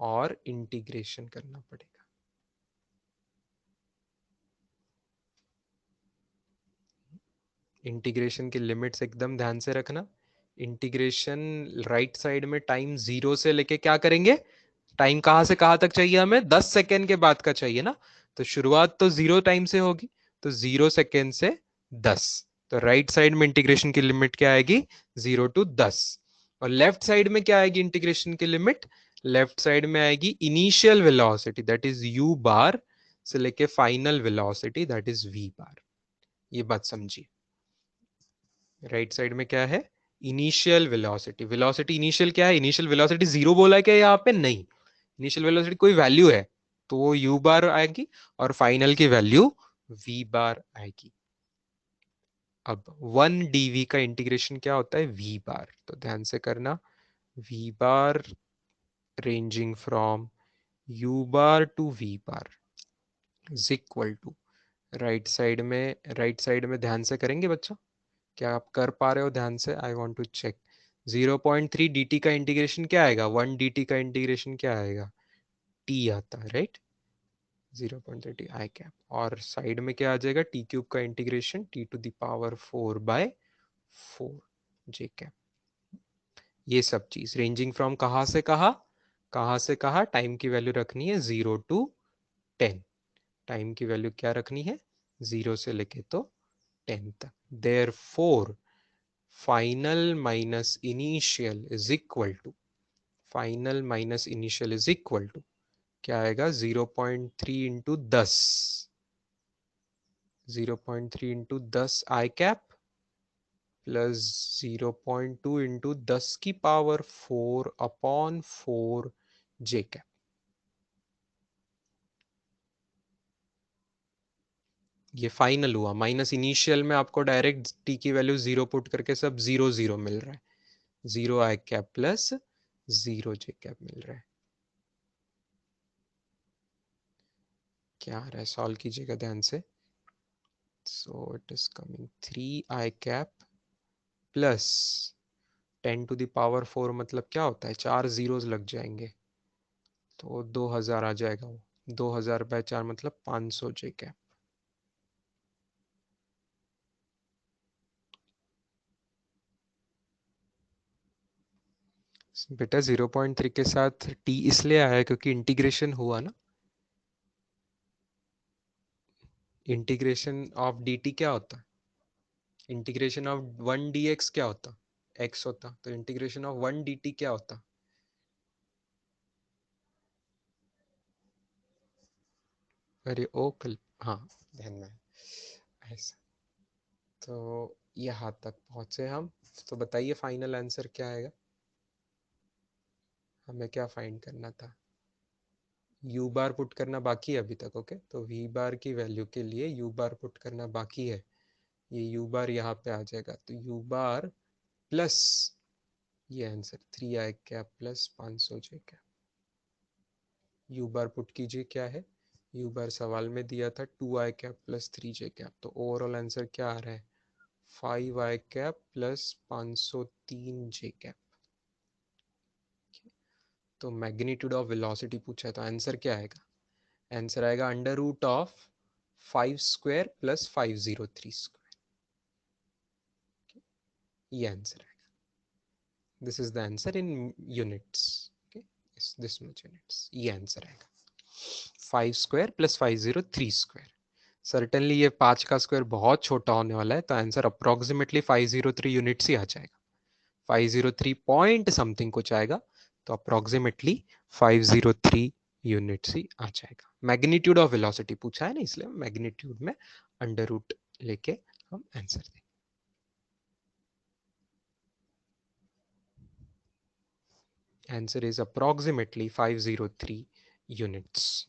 और इंटीग्रेशन करना पड़ेगा। इंटीग्रेशन की लिमिट्स एकदम ध्यान से रखना। इंटीग्रेशन राइट साइड में टाइम 0 से लेके क्या करेंगे, टाइम कहां से कहां तक चाहिए हमें, 10 सेकेंड के बाद का चाहिए ना, तो शुरुआत तो 0 टाइम से होगी, तो 0 सेकेंड से 10। तो राइट साइड में इंटीग्रेशन की लिमिट क्या आएगी, 0 टू 10। और लेफ्ट साइड में क्या आएगी इंटीग्रेशन की लिमिट, लेफ्ट साइड में आएगी initial velocity that is u बार से लेके final velocity that is v बार। ये बात समझिए, राइट साइड में क्या है, इनिशियल वेलोसिटी। वेलोसिटी इनिशियल क्या है, इनिशियल वेलोसिटी 0 बोला है क्या यहाँ पे, नहीं, इनिशियल वेलोसिटी कोई वैल्यू है तो वो u बार आएगी और फाइनल की वैल्यू v बार आएगी। अब 1 dv का इंटीग्रेशन क्या होता है, v बार, तो ध्यान से करना, v bar ranging from u bar to v bar is equal to, right side में ध्यान से करेंगे बच्चा, क्या आप कर पा रहे हो ध्यान से, I want to check. 0.3 dt का इंटीग्रेशन क्या आएगा, 1 dt का इंटीग्रेशन क्या आएगा, t आता है, राइट, 0.30 आई कैप, और साइड में क्या आ जाएगा, टी क्यूब का integration t to the power 4/4 j cap. ये सब चीज रेंजिंग फ्रॉम कहां से कहा, टाइम की वैल्यू रखनी है 0 टू 10, टाइम की वैल्यू क्या रखनी है, 0 से लेके तो 10 तक। Therefore final minus initial is equal to, final minus initial is equal to क्या आएगा, 0.3 into 10, 0.3 into 10 i cap plus 0.2 into 10 की पावर 4 अपॉन 4 जे कैप। ये फाइनल हुआ, माइनस इनिशियल में आपको डायरेक्ट टी की वैल्यू 0 पुट करके सब 0 0 मिल रहा है, 0 i cap plus 0 j cap मिल रहा है। क्या आ रहा है, सॉल्व कीजिएगा ध्यान से। So it is coming 3 I cap plus 10 to the power 4 मतलब क्या होता है, 4 zeros लग जाएंगे तो 2000 आ जाएगा वो, 2000/4 मतलब 500 जे कैप। बेटा 0.3 के साथ t इसलिए आया क्योंकि इंटीग्रेशन हुआ ना, इंटीग्रेशन ऑफ dt क्या होता, इंटीग्रेशन ऑफ 1 dx क्या होता, x होता, तो इंटीग्रेशन ऑफ 1 dt क्या होता, अरे ओ कल, हाँ ध्यान में ऐसा। तो यहाँ तक पहुंचे हम, तो बताइए फाइनल आंसर क्या आएगा, हमें क्या फाइंड करना था, u बार पुट करना बाकी है अभी तक, ओके, तो v बार की वैल्यू के लिए u बार पुट करना बाकी है, ये u बार यहाँ पे आ जाएगा, तो u बार प्लस ये answer 3 I cap plus 500 J cap, u bar put कीजिए क्या है, u बार सवाल में दिया था 2 I cap plus 3 j cap, तो ओवरऑल आंसर क्या आ रहा है, 5 I cap plus 503 j cap. तो मैग्नीट्यूड ऑफ वेलोसिटी पूछा है तो आंसर क्या आएगा, आंसर आएगा under root of 5 square plus 503 square, ये आंसर आएगा। This is the answer in units, okay, this much units, ये आंसर आएगा 5 स्क्वायर प्लस 503 स्क्वायर। सर्टेनली ये 5 का स्क्वायर बहुत छोटा होने वाला है, तो आंसर अप्रोक्सीमेटली 503 यूनिट्स ही आ जाएगा, 503 पॉइंट समथिंग कुछ आएगा, तो अप्रोक्सीमेटली 503 यूनिट्स ही आ जाएगा। मैग्नीट्यूड ऑफ वेलोसिटी पूछा है ना, इसलिए मैग्नीट्यूड में अंडर रूट लेके हम आंसर देंगे। Answer is approximately 503 units.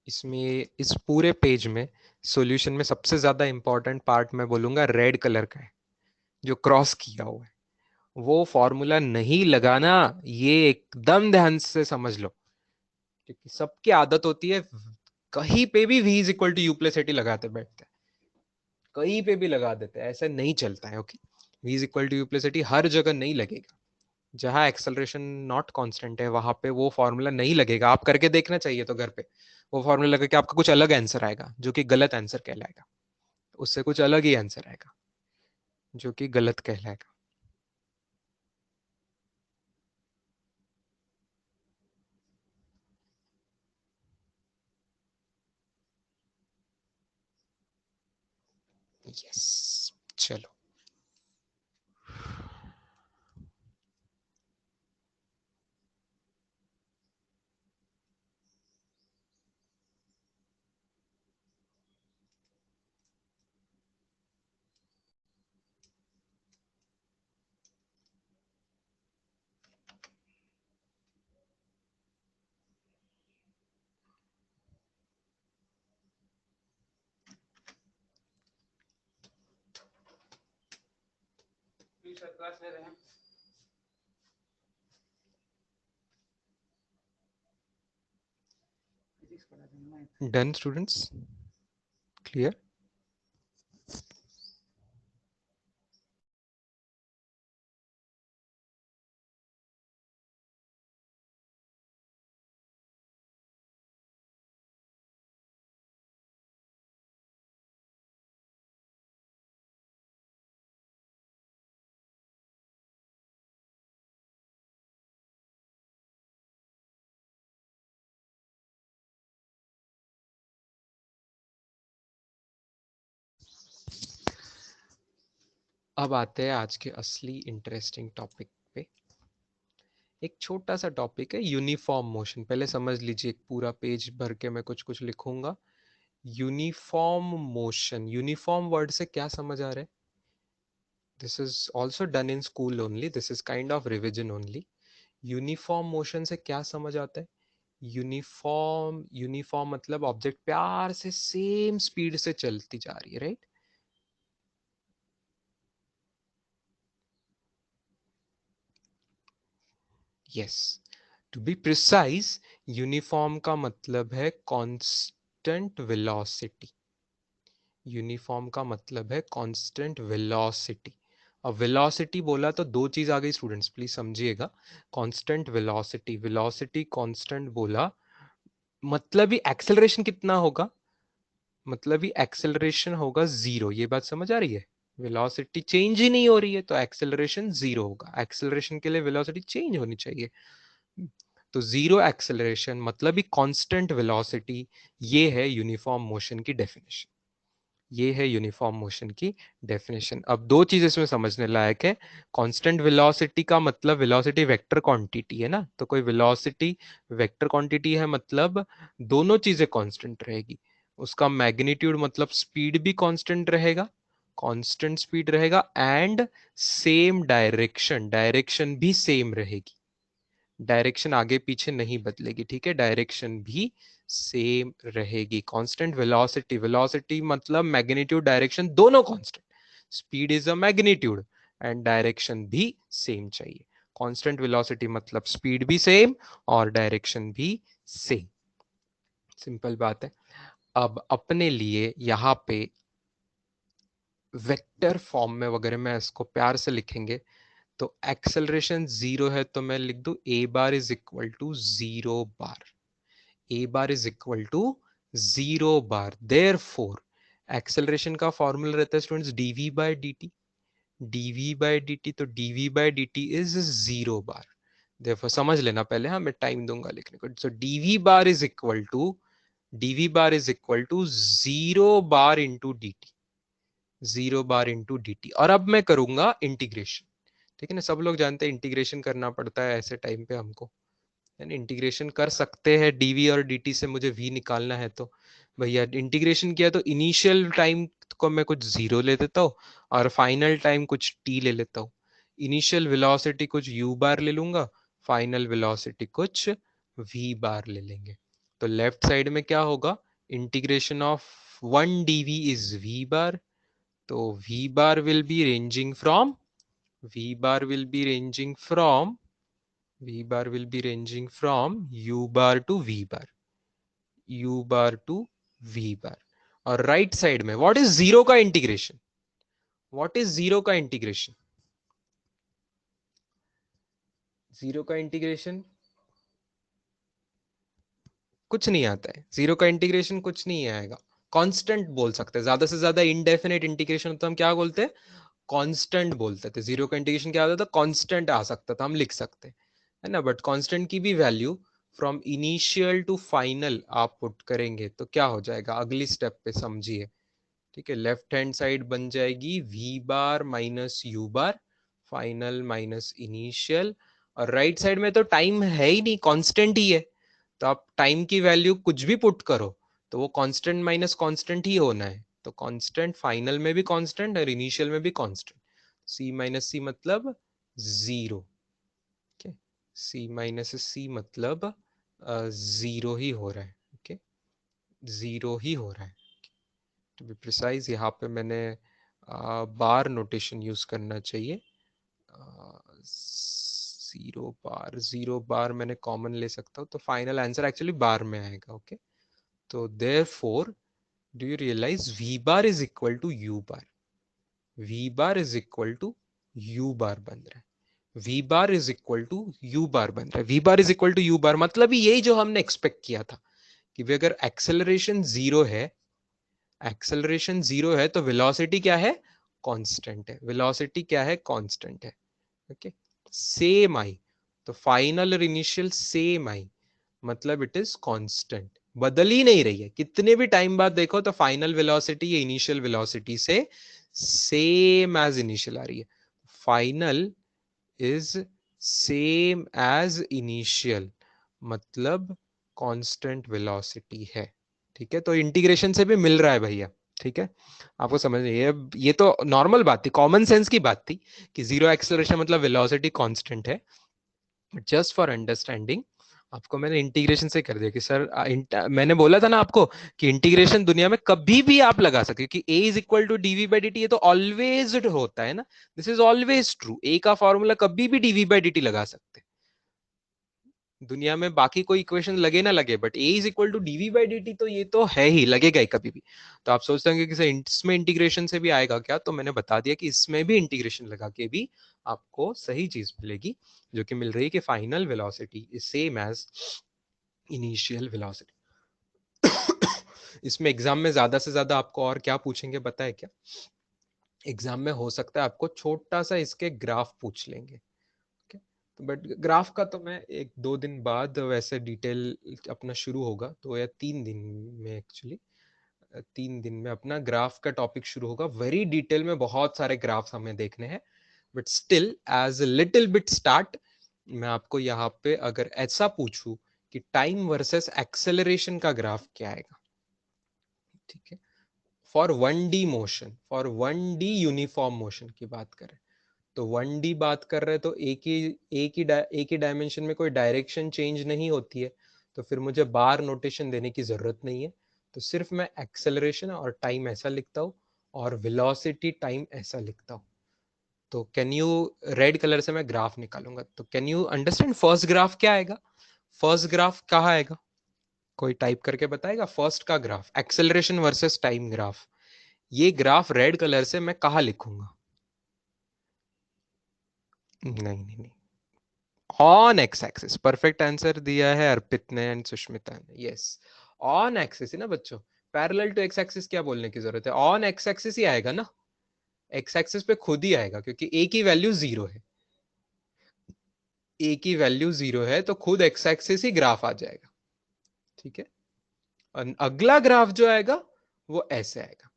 इसमें इस पूरे पेज में सॉल्यूशन में सबसे ज्यादा इंपॉर्टेंट पार्ट मैं बोलूंगा रेड कलर का है, जो क्रॉस किया हुआ है, वो फॉर्मूला नहीं लगाना, ये एकदम ध्यान से समझ लो, क्योंकि सबकी आदत होती है कहीं पे भी v is equal to u plus at लगाते बैठते हैं, कहीं पे भी लगा देते हैं, ऐसा नहीं चलता है। Okay, v is equal to u plus a t हर जगह नहीं लगेगा। जहां एक्सेलरेशन नॉट कांस्टेंट है वहां पे वो फॉर्मूला नहीं लगेगा। आप करके देखना चाहिए तो घर पे, वो फॉर्मूला लगा के आपका कुछ अलग आंसर आएगा जो कि गलत आंसर कहलाएगा, उससे कुछ अलग ही आंसर आएगा जो कि गलत कहलाएगा। यस, चलो। Done students, clear. अब आते हैं आज के असली इंटरेस्टिंग टॉपिक पे। एक छोटा सा टॉपिक है यूनिफॉर्म मोशन। पहले समझ लीजिए, एक पूरा पेज भर के मैं कुछ कुछ लिखूंगा। यूनिफॉर्म मोशन, यूनिफॉर्म वर्ड से क्या समझ आ रहा है? This is also done in school only, this is kind of revision only. Uniform motion से क्या समझ आता है? यूनिफॉर्म, यूनिफॉर्म मतलब ऑब्जेक्ट प्यार से सेम स्पीड से चलती जा रही है, right? Yes, to be precise, uniform का मतलब है कांस्टेंट वेलोसिटी। यूनिफॉर्म का मतलब है कांस्टेंट वेलोसिटी। अब वेलोसिटी बोला तो दो चीज आ गई स्टूडेंट्स, प्लीज समझिएगा। कांस्टेंट वेलोसिटी, वेलोसिटी कांस्टेंट बोला मतलब ही एक्सेलरेशन कितना होगा? मतलब ही एक्सेलरेशन होगा जीरो। ये बात समझ आ रही है? वेलोसिटी चेंज ही नहीं हो रही है तो एक्सेलरेशन जीरो होगा। एक्सेलरेशन के लिए वेलोसिटी चेंज होनी चाहिए। तो जीरो एक्सेलरेशन मतलब ही कांस्टेंट वेलोसिटी। ये है यूनिफॉर्म मोशन की डेफिनेशन। ये है यूनिफॉर्म मोशन की डेफिनेशन। अब दो चीज इसमें समझने लायक है। कांस्टेंट वेलोसिटी का मतलब वेलोसिटी वेक्टर क्वांटिटी है ना, तो कोई वेलोसिटी वेक्टर क्वांटिटी है मतलब दोनों चीजें कांस्टेंट रहेगी। उसका मैग्नीट्यूड मतलब स्पीड भी कांस्टेंट रहेगा, कांस्टेंट स्पीड रहेगा, एंड सेम डायरेक्शन, डायरेक्शन भी सेम रहेगी। डायरेक्शन आगे पीछे नहीं बदलेगी, ठीक है? डायरेक्शन भी सेम रहेगी। कांस्टेंट वेलोसिटी, वेलोसिटी मतलब मैग्नीट्यूड डायरेक्शन दोनों constant. Speed is a magnitude and direction भी सेम चाहिए। कांस्टेंट वेलोसिटी मतलब स्पीड भी सेम और डायरेक्शन भी सेम। सिंपल बात है। अब अपने लिए यहाँ पे वेक्टर फॉर्म में वगैरह में इसको प्यार से लिखेंगे तो एक्सेलरेशन जीरो है तो मैं लिख दूं a bar is equal to zero bar. A bar is equal to zero bar. Therefore acceleration का फॉर्मूला रहता है students d v by dt। D v by dt, तो d v by dt is zero bar. Therefore समझ लेना पहले, हाँ मैं टाइम दूंगा लिखने को। So d v bar is equal to, d v bar is equal to zero bar into d t. Zero bar into d t. और अब मैं करूंगा इंटीग्रेशन। ठीक है ना, सब लोग जानते हैं इंटीग्रेशन करना पड़ता है ऐसे टाइम पे हमको। यानी इंटीग्रेशन कर सकते हैं डीवी और डीटी से, मुझे वी निकालना है तो भैया इंटीग्रेशन किया तो इनिशियल टाइम को मैं कुछ जीरो ले देता हूँ और फाइनल टाइम कुछ टी ले लेता हूँ। इनिशियल वेलोसिटी कुछ यू बार ले लूंगा, फाइनल वेलोसिटी कुछ वी बार ले लेंगे। तो लेफ्ट साइड में क्या होगा? Integration of one d v is v bar. तो v bar will be ranging from, v bar will be ranging from, v bar will be ranging from u bar to v bar। u bar to v bar. और राइट साइड में व्हाट इज जीरो का इंटीग्रेशन? व्हाट इज जीरो का इंटीग्रेशन? जीरो का इंटीग्रेशन कुछ नहीं आता है। जीरो का इंटीग्रेशन कुछ नहीं आएगा। कांस्टेंट बोल सकते हैं, ज्यादा से ज्यादा इनडेफिनेट इंटीग्रेशन तो हम क्या बोलते हैं? कांस्टेंट बोलते थे। जीरो का इंटीग्रेशन क्या होता था? कांस्टेंट आ सकता था, हम लिख सकते हैं, है ना। बट कांस्टेंट की भी value from initial to final आप पुट करेंगे तो क्या हो जाएगा, अगली स्टेप पे समझिए। ठीक है, लेफ्ट हैंड साइड बन जाएगी v bar minus u bar, final minus initial. और राइट साइड में तो टाइम है ही नहीं, कांस्टेंट ही है। तो आप टाइम की वैल्यू कुछ भी पुट करो तो वो कांस्टेंट माइनस कांस्टेंट ही होना है। तो कांस्टेंट फाइनल में भी कांस्टेंट और इनिशियल में भी कांस्टेंट। सी माइनस सी मतलब जीरो। ओके, सी माइनस सी मतलब जीरो ही हो रहा है। ओके, जीरो ही हो रहा है। टू बी प्रिसाइज यहाँ पे मैंने बार नोटेशन यूज करना चाहिए। जीरो बार, जीरो बार मैंने कॉमन ले सकता हूँ तो फाइनल आंसर एक्चुअली बार में आएगा। ओके, तो therefore do you realise v bar is equal to u bar? v bar is equal to u bar बन रहा है। v bar is equal to u bar बन रहा है। v bar is equal to u bar मतलब यही जो हमने एक्सपेक्ट किया था कि भी अगर एक्सेलरेशन जीरो है, एक्सेलरेशन जीरो है तो वेलोसिटी क्या है? कांस्टेंट है। वेलोसिटी क्या है? कांस्टेंट है। ओके, सेम आई, तो फाइनल और इनिशियल सेम आई मतलब इट इज कांस्टेंट, बदल ही नहीं रही है। कितने भी टाइम बाद देखो तो फाइनल वेलोसिटी या इनिशियल वेलोसिटी से सेम एज इनिशियल आ रही है। Final is same as initial मतलब कांस्टेंट वेलोसिटी है। ठीक है, तो इंटीग्रेशन से भी मिल रहा है भैया। ठीक है, आपको समझ ये तो नॉर्मल बात थी, कॉमन सेंस की बात थी कि जीरो एक्सेलरेशन मतलब वेलोसिटी कांस्टेंट है। जस्ट फॉर अंडरस्टैंडिंग आपको मैंने इंटीग्रेशन से कर दिया कि सर मैंने बोला था ना आपको कि इंटीग्रेशन दुनिया में कभी भी आप लगा सकते, कि a is equal to dv by d t, ये तो ऑलवेज होता है ना। This is always true. a का फॉर्मूला कभी भी डीवी बाई डी टी लगा सकते, दुनिया में बाकी कोई इक्वेशन लगे ना लगे, but a is equal to dv by d t तो ये तो है ही, लगेगा ही कभी भी। तो आप सोचते होंगे कि इसमें इंटीग्रेशन से भी आएगा क्या, तो मैंने बता दिया कि इसमें भी इंटीग्रेशन लगा के भी आपको सही चीज मिलेगी, जो कि मिल रही है कि final velocity is same as initial velocity. इसमें एग्जाम में ज्यादा से ज्यादा आपको और क्या पूछेंगे पता है क्या? एग्जाम में हो सकता है आपको छोटा सा इसके ग्राफ पूछ लेंगे। ओके, तो बट ग्राफ का तो मैं एक दो दिन बाद वैसे डिटेल अपना शुरू होगा, 2 या 3 दिन में एक्चुअली 3 दिन में अपना ग्राफ का टॉपिक शुरू होगा। वेरी डिटेल में बहुत सारे ग्राफ्स हमें देखने हैं, but still as a little bit start मैं आपको यहाँ पे अगर ऐसा पूछूं कि टाइम वर्सेस एक्सेलरेशन का ग्राफ क्या आएगा, ठीक है, for 1D motion, for 1D uniform motion की बात करें तो 1D बात कर रहे हैं तो एक ही डायमेंशन में कोई डायरेक्शन चेंज नहीं होती है, तो फिर मुझे बार नोटेशन देने की जरूरत नहीं है। तो सिर्फ मैं एक्सेलरेशन और टाइम ऐसा लिखता हूँ और वेलोसिटी टाइम ऐसा लिखता हूँ। तो कैन यू, रेड कलर से मैं ग्राफ निकालूंगा, तो can you understand first graph क्या आएगा? फर्स्ट ग्राफ कहाँ आएगा? कोई टाइप करके बताएगा फर्स्ट का graph, acceleration versus time graph. ये ग्राफ रेड कलर से मैं कहाँ लिखूंगा? नहीं नहीं नहीं, on x axis. Perfect answer दिया है अर्पित ने एंड सुष्मिता ने। यस, ऑन एक्सिस है ना बच्चों। पैरेलल टू एक्स एक्सिस क्या बोलने की जरूरत है, ऑन एक्स एक्सिस ही आएगा ना। एक्स एक्सिस पे खुद ही आएगा क्योंकि ए की वैल्यू जीरो है। ए की वैल्यू जीरो है तो खुद एक्स एक्सिस ही ग्राफ आ जाएगा। ठीक है, अगला ग्राफ जो आएगा वो ऐसे आएगा,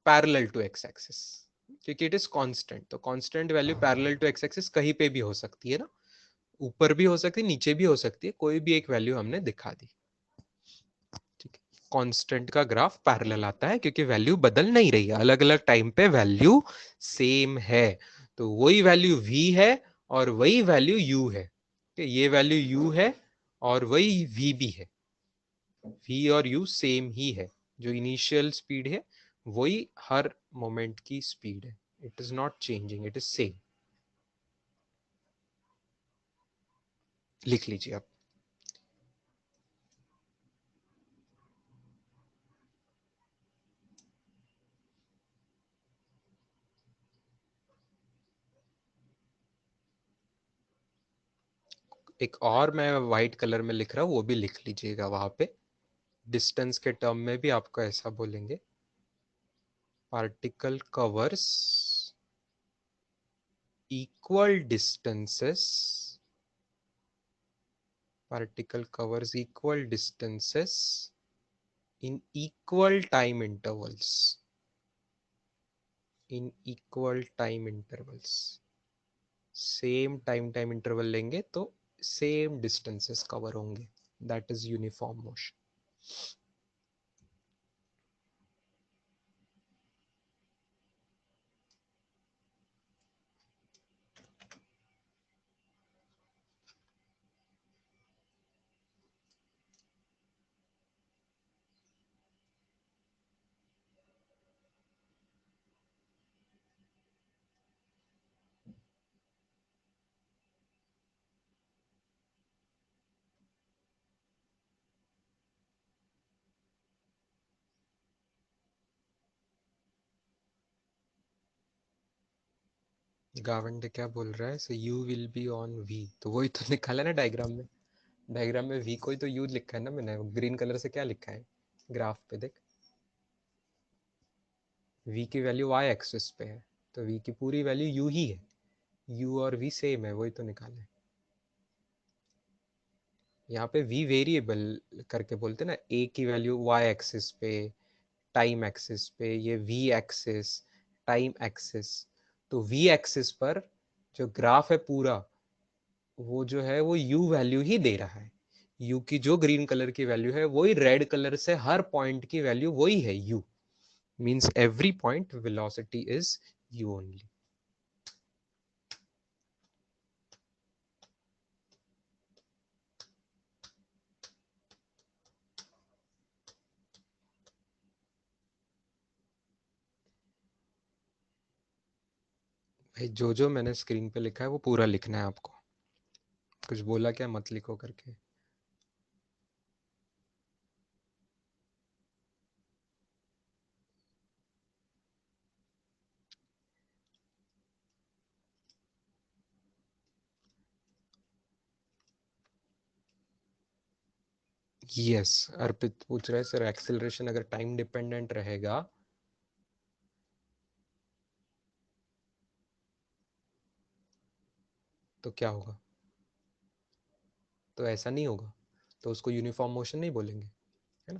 पैरेलल टू एक्स एक्सिस, क्योंकि इट इज कांस्टेंट। तो constant value parallel to x axis कहीं पे भी हो सकती है ना, ऊपर भी हो सकती है नीचे भी हो सकती है, कोई भी एक वैल्यू हमने दिखा दी। ठीक है, कांस्टेंट का ग्राफ पैरेलल आता है क्योंकि वैल्यू बदल नहीं रही है, अलग अलग टाइम पे वैल्यू सेम है। तो वही वैल्यू v है और वही वैल्यू u है। ये वैल्यू u है और वही v भी है। v और u सेम ही है, जो इनिशियल स्पीड है वही हर मोमेंट की स्पीड है। It is not changing, it is same. लिख लीजिए आप। एक और मैं व्हाइट कलर में लिख रहा हूँ, वो भी लिख लीजिएगा वहां पे। डिस्टेंस के टर्म में भी आपको ऐसा बोलेंगे, particle covers equal distances, particle covers equal distances in equal time intervals, in equal time intervals। Same time interval लेंगे तो सेम डिस्टेंसेस कवर होंगे, that is uniform motion. Gawande क्या बोल रहा है, so you will be on v, तो वही तो निकाला ना डायग्राम में। डायग्राम में वी को ही तो यू लिखा है ना मैंने, ग्रीन कलर से क्या लिखा है ग्राफ पे देख, वी की वैल्यू वाई एक्सिस पे है, तो वी की पूरी वैल्यू यू ही है, यू और वी सेम है, वही तो निकाला है। यहाँ पे वी वेरिएबल करके बोलते ना, ए की वैल्यू वाई एक्सिस पे, टाइम एक्सिस पे, ये वी एक्सिस, टाइम एक्सिस। तो वी एक्सिस पर जो ग्राफ है पूरा, वो जो है वो यू वैल्यू ही दे रहा है। यू की जो ग्रीन कलर की वैल्यू है वही रेड कलर से हर पॉइंट की वैल्यू वही है, you means every point velocity is you only. भाई जो मैंने स्क्रीन पे लिखा है वो पूरा लिखना है आपको, कुछ बोला क्या मत लिखो करके। यस, अर्पित पूछ रहे सर एक्सेलरेशन अगर टाइम डिपेंडेंट रहेगा तो क्या होगा, तो ऐसा नहीं होगा, तो उसको यूनिफॉर्म मोशन नहीं बोलेंगे, है ना।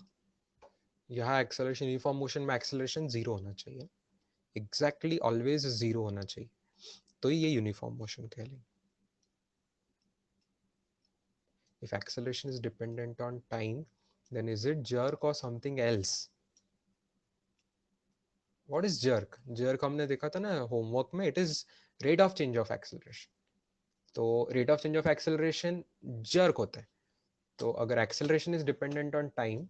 यहाँ एक्सेलरेशन, यूनिफॉर्म मोशन में एक्सेलरेशन जीरो होना चाहिए, एग्जैक्टली ऑलवेज जीरो होना चाहिए, तो ये यूनिफॉर्म मोशन कह लेंगे। If acceleration is dependent on time then is it jerk और something else. What is jerk, jerk हमने देखा था ना होमवर्क में, it is rate of change of acceleration. तो rate of change of acceleration jerk होता है। तो अगर acceleration is dependent on time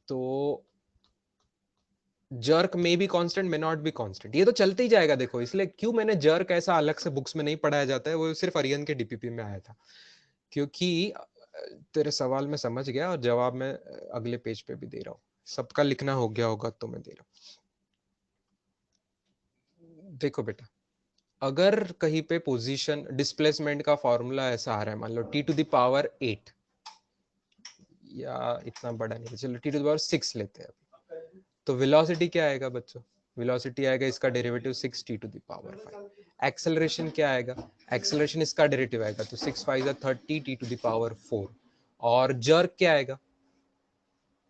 तो जर्क में भी constant, may not be constant, ये तो चलते ही जाएगा। देखो इसलिए क्यों मैंने जर्क ऐसा अलग से बुक्स में नहीं पढ़ाया जाता है, वो सिर्फ अरियन के डीपीपी में आया था, क्योंकि तेरे सवाल में समझ गया और जवाब मैं अगले पेज पे भी दे रहा हूँ। सबका लिखना हो गया होगा तो मैं दे रहा हूँ। देखो बेटा, अगर कहीं पे पोजीशन डिस्प्लेसमेंट का फॉर्मूला ऐसा आ रहा है, मान लो टी टू द पावर 8, या इतना बड़ा नहीं, चलो टी टू द पावर 6 लेते हैं, तो वेलोसिटी क्या आएगा बच्चों, वेलोसिटी आएगा इसका derivative 6 t to the power 5। Acceleration क्या आएगा, एक्सेलरेशन इसका डेरिवेटिव आएगा, तो 6 5 30 टी टू द पावर 4। और जर्क क्या आएगा,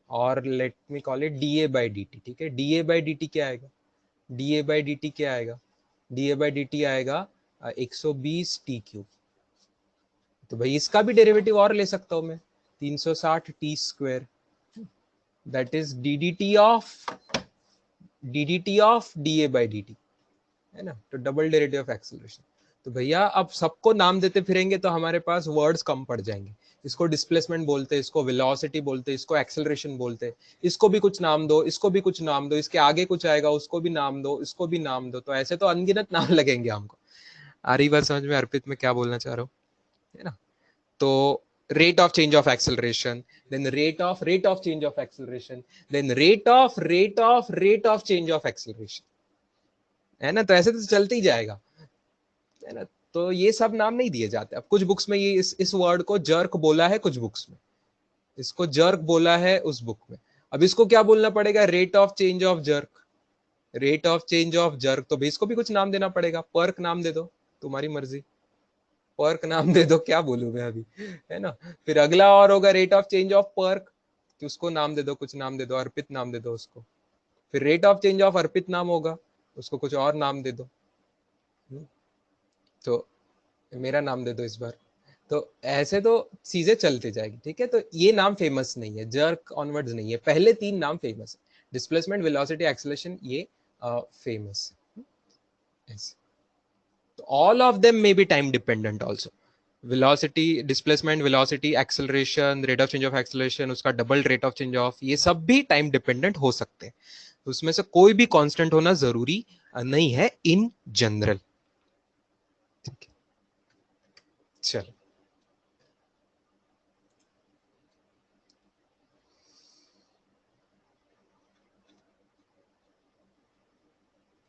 और let me call it D A by d T, ठीक है। D A by d T क्या आएगा, D A by d T क्या आएगा, D A by d T आएगा 120 टी क्यूब। तो भाई इसका भी डेरिवेटिव और ले सकता हूं मैं, 360 T square, that is D of D A by d T, है ना। तो डबल डेरिवेटिव ऑफ एक्सेलरेशन। तो भैया अब सबको नाम देते फिरेंगे तो हमारे पास वर्ड्स कम पड़ जाएंगे। इसको डिस्प्लेसमेंट बोलते, इसको वेलोसिटी बोलते, इसको एक्सेलरेशन बोलते, इसको भी कुछ नाम दो, इसको भी कुछ नाम दो, इसके आगे कुछ आएगा उसको भी नाम दो, इसको भी नाम दो, तो ऐसे तो अनगिनत नाम लगेंगे हमको। आ रही बात समझ में अर्पित में क्या बोलना चाह रहा हूँ, है ना। तो rate of change of acceleration, then rate of change of acceleration, then rate of change of acceleration, है ना। तो ऐसे तो चलते ही जाएगा, है ना। तो ये सब नाम नहीं दिए जाते। अब कुछ बुक्स में ये इस वर्ड को जर्क बोला है, कुछ बुक्स में इसको जर्क बोला है उस बुक में। अब इसको क्या बोलना पड़ेगा? Rate of change of jerk. Rate of change of jerk, तो भाई इसको भी कुछ नाम देना पड़ेगा। पर्क नाम दे दो, तुम्हारी मर्जी, पर्क नाम दे दो, क्या बोलूं मैं अभी, है ना। फिर अगला और होगा rate of change of perk, कि उसको नाम दे दो, कुछ नाम दे दो, अर्पित नाम दे दो उसको। फिर रेट ऑफ चेंज ऑफ अर्पित नाम होगा, उसको कुछ और नाम दे दो। तो मेरा नाम दे दो इस बार। तो ऐसे तो चीजें चलती जाएगी, ठीक है। तो ये नाम फेमस नहीं है, जर्क ऑनवर्ड्स नहीं है, पहले तीन नाम फेमस है, डिस्प्लेसमेंट, वेलोसिटी, एक्सेलरेशन, ये फेमस है। तो all of them may be time dependent also. Velocity, displacement, velocity, acceleration, rate of change of acceleration, उसका double rate of change of, ये सब भी टाइम डिपेंडेंट हो सकते हैं। उसमें से कोई भी कांस्टेंट होना जरूरी नहीं है इन जनरल। ठीक है, चलो।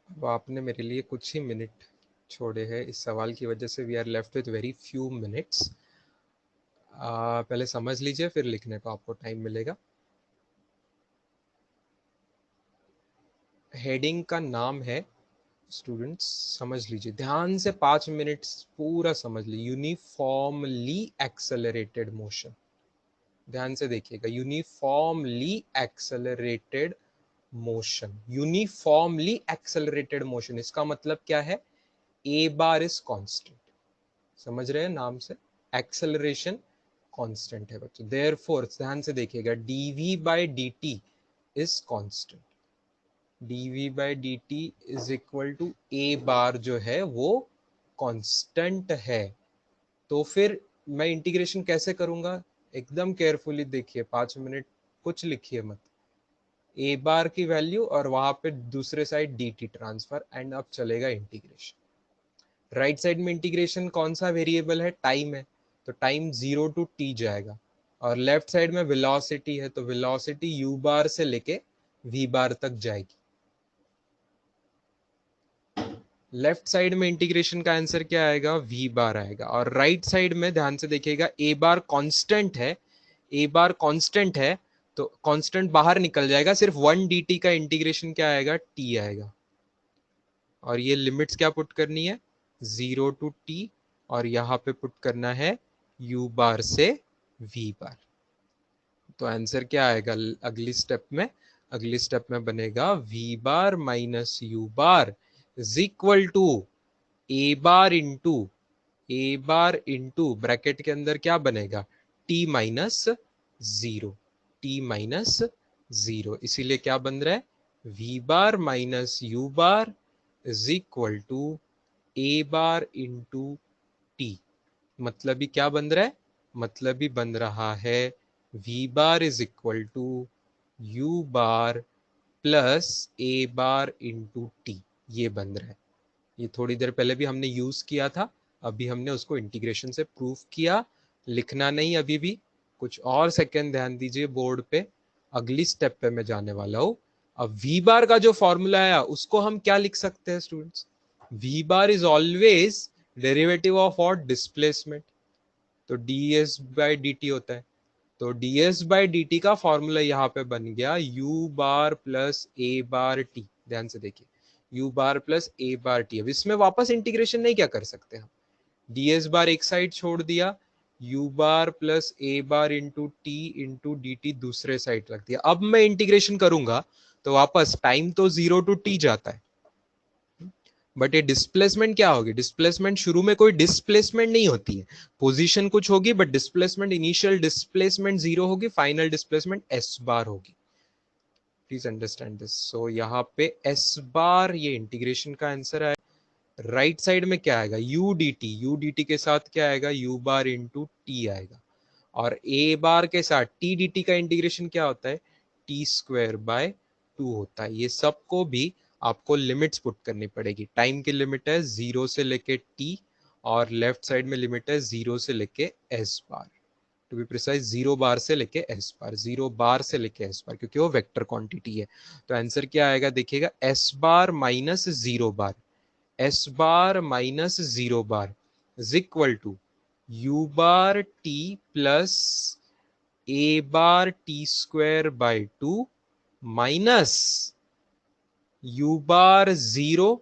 अब आपने मेरे लिए कुछ ही मिनट छोड़े हैं इस सवाल की वजह से। We are left with very few minutes. पहले समझ लीजिए, फिर लिखने को आपको टाइम मिलेगा। हेडिंग का नाम है, स्टूडेंट्स समझ लीजिए ध्यान से, 5 मिनट पूरा समझ लीजिए, यूनिफॉर्मली एक्सेलरेटेड मोशन। ध्यान से देखिएगा, uniformly accelerated motion, uniformly accelerated motion, इसका मतलब क्या है? ए बार इज कांस्टेंट, समझ रहे हैं नाम से, एक्सेलरेशन कांस्टेंट है बच्चों। देयरफॉर ध्यान से देखिएगा, d v by d is constant, dv by d t is equal to a bar जो है वो कांस्टेंट है। तो फिर मैं इंटीग्रेशन कैसे करूंगा? एकदम केयरफुली देखिए, 5 मिनट कुछ लिखिए मत। ए बार की वैल्यू और वहां पे दूसरे side D T transfer, and अब चलेगा इंटीग्रेशन। राइट साइड में इंटीग्रेशन कौन सा वेरिएबल है? टाइम है, तो टाइम 0 टू टी जाएगा। और लेफ्ट साइड में वेलोसिटी है, तो वेलोसिटी यू बार से लेके वी बार तक जाएगी। लेफ्ट साइड में इंटीग्रेशन का आंसर क्या आएगा? वी बार आएगा। और राइट साइड में ध्यान से देखिएगा, ए बार कांस्टेंट है, ए बार कांस्टेंट है, तो कांस्टेंट बाहर निकल जाएगा, सिर्फ 1 dt का इंटीग्रेशन क्या आएगा? टी आएगा। और ये लिमिट्स क्या पुट करनी है? 0 टू टी, और यहां पे पुट करना है यू बार से वी बार। तो आंसर क्या आएगा अगली स्टेप में? अगली स्टेप में बनेगा v bar minus u bar is equal to a bar into bracket के अंदर क्या बनेगा? T minus 0, t minus 0। इसीलिए क्या बन रहा है? V bar minus u bar is equal to a bar into t. मतलब ही क्या बन रहा है? मतलब ही बन रहा है v bar is equal to u bar plus a bar into t. ये बन रहा है। ये थोड़ी देर पहले भी हमने यूज किया था, अभी हमने उसको इंटीग्रेशन से प्रूफ किया। लिखना नहीं अभी भी, कुछ और सेकंड ध्यान दीजिए बोर्ड पे। अगली स्टेप पे मैं जाने वाला हूं। अब वी बार का जो फॉर्मूला आया उसको हम क्या लिख सकते हैं students? V bar is always derivative of what? Displacement. तो ds बाई डी टी होता है, तो ds बाई डी टी का फॉर्मूला यहाँ पे बन गया u bar plus a bar t. ध्यान से देखिए, u bar plus a bar t. अब इसमें वापस इंटीग्रेशन नहीं क्या कर सकते हम? ds बार एक साइड छोड़ दिया, u bar plus a bar into d T दूसरे साइड रख दिया। अब मैं इंटीग्रेशन करूंगा तो वापस टाइम तो 0 टू टी जाता है, बट ये डिस्प्लेसमेंट क्या होगी? डिस्प्लेसमेंट शुरू में कोई डिस्प्लेसमेंट नहीं होती है, पोजीशन कुछ होगी, बट डिस्प्लेसमेंट, इनिशियल डिस्प्लेसमेंट 0 होगी, फाइनल डिस्प्लेसमेंट एस बार होगी। Please understand this. सो यहाँ पे एस बार ये इंटीग्रेशन का आंसर है। राइट साइड में क्या आएगा? यू डी टी के साथ क्या आएगा? यू बार इंटू टी आएगा। और ए बार के साथ टी डी टी का इंटीग्रेशन क्या होता है? टी स्क्वायर बाय 2 होता है। ये सबको भी आपको लिमिट्स पुट करनी पड़ेगी। टाइम की लिमिट है 0 से लेके टी, और लेफ्ट साइड में लिमिट है 0 से लेके s bar, to be precise 0 bar से लेके एस बार, 0 बार से लेके एस बार, क्योंकि वो वेक्टर क्वांटिटी है। तो आंसर क्या आएगा? देखिएगा, s bar minus 0 bar, s bar minus 0 bar, is equal to u bar t plus a bar t square by two minus u bar zero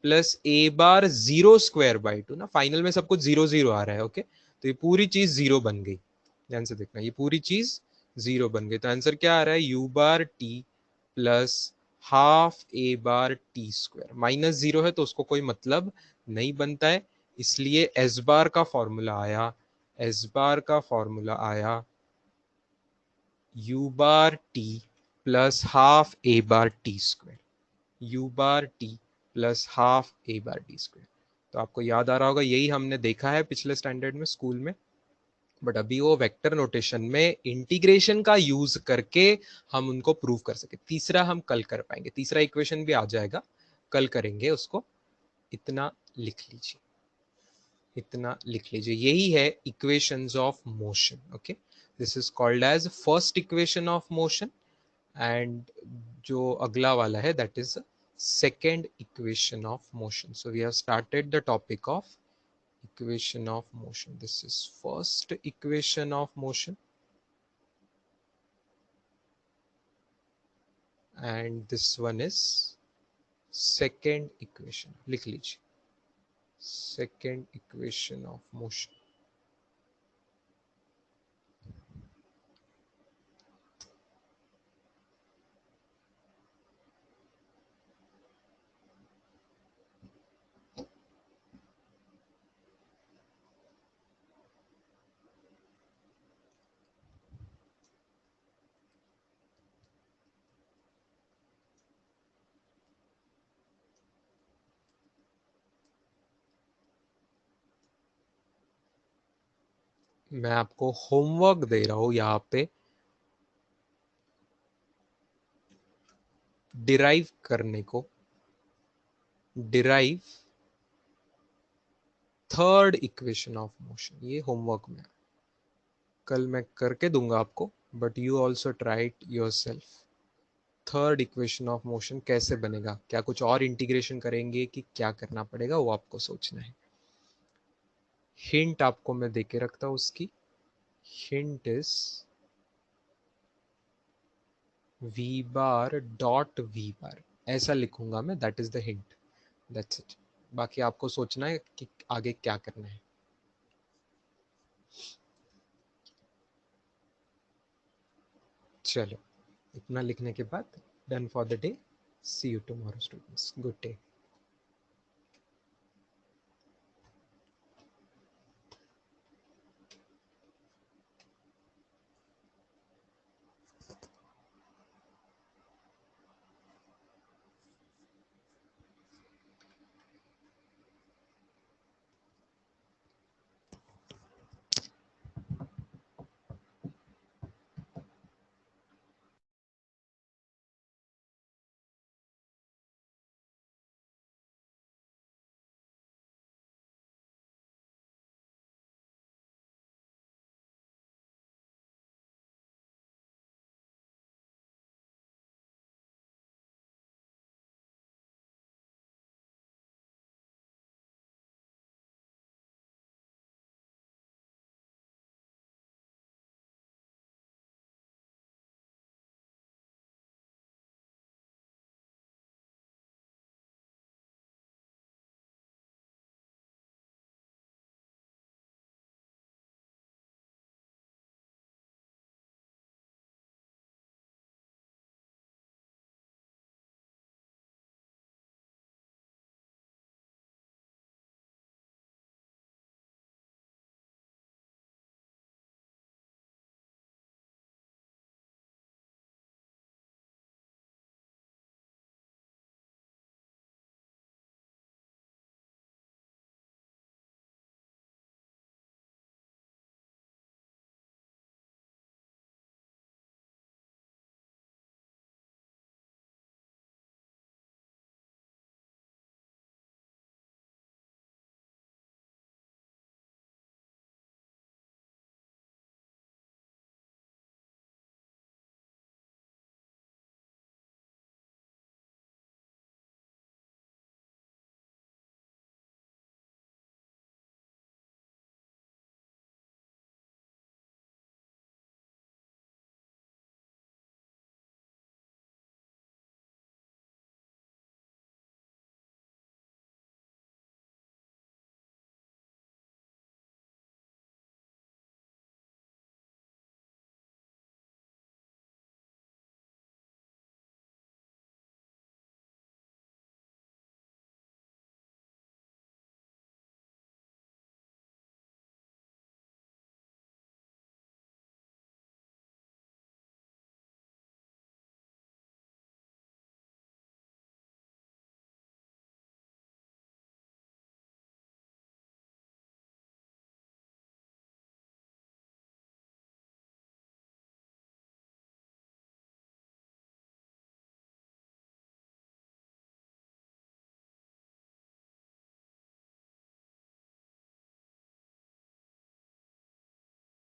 plus a bar zero square by two ना, फाइनल में सब कुछ जीरो जीरो आ रहा है। ओके, तो ये पूरी चीज जीरो बन गई। ध्यान से देखना, ये पूरी चीज जीरो बन गई। तो आंसर क्या आ रहा है, you bar t plus half A bar t square. Minus zero है तो उसको कोई मतलब नहीं बनता है, इसलिए एस बार का फॉर्मूला आया, एस बार का फॉर्मूला आया you bar t plus half A bar t square, you bar t plus half A bar t square. तो आपको याद आ रहा होगा, यही हमने देखा है पिछले स्टैंडर्ड में स्कूल में, बट अभी वो वेक्टर नोटेशन में इंटीग्रेशन का यूज करके हम उनको प्रूव कर सके। तीसरा हम कल कर पाएंगे, तीसरा इक्वेशन भी आ जाएगा, कल करेंगे उसको। इतना लिख लीजिए, इतना लिख लीजिए, यही है equations of motion. Okay, this is called as first equation of motion, and जो अगला वाला है that is second equation of motion. So we have started the topic of equation of motion. This is first equation of motion and this one is second equation. लिख लीजिए, second equation of motion. मैं आपको होमवर्क दे रहा हूं यहाँ पे, डिराइव करने को, derive third equation of motion. ये होमवर्क में कल मैं करके दूंगा आपको, but you also try it your self. Third equation of motion कैसे बनेगा, क्या कुछ और इंटीग्रेशन करेंगे कि क्या करना पड़ेगा, वो आपको सोचना है। हिंट आपको मैं देके रखता हूं उसकी, hint is v bar dot v bar, ऐसा लिखूंगा मैं, that is the hint, that's it. बाकी आपको सोचना है कि आगे क्या करना है। चलो, इतना लिखने के बाद done for the day, see you tomorrow students, good day.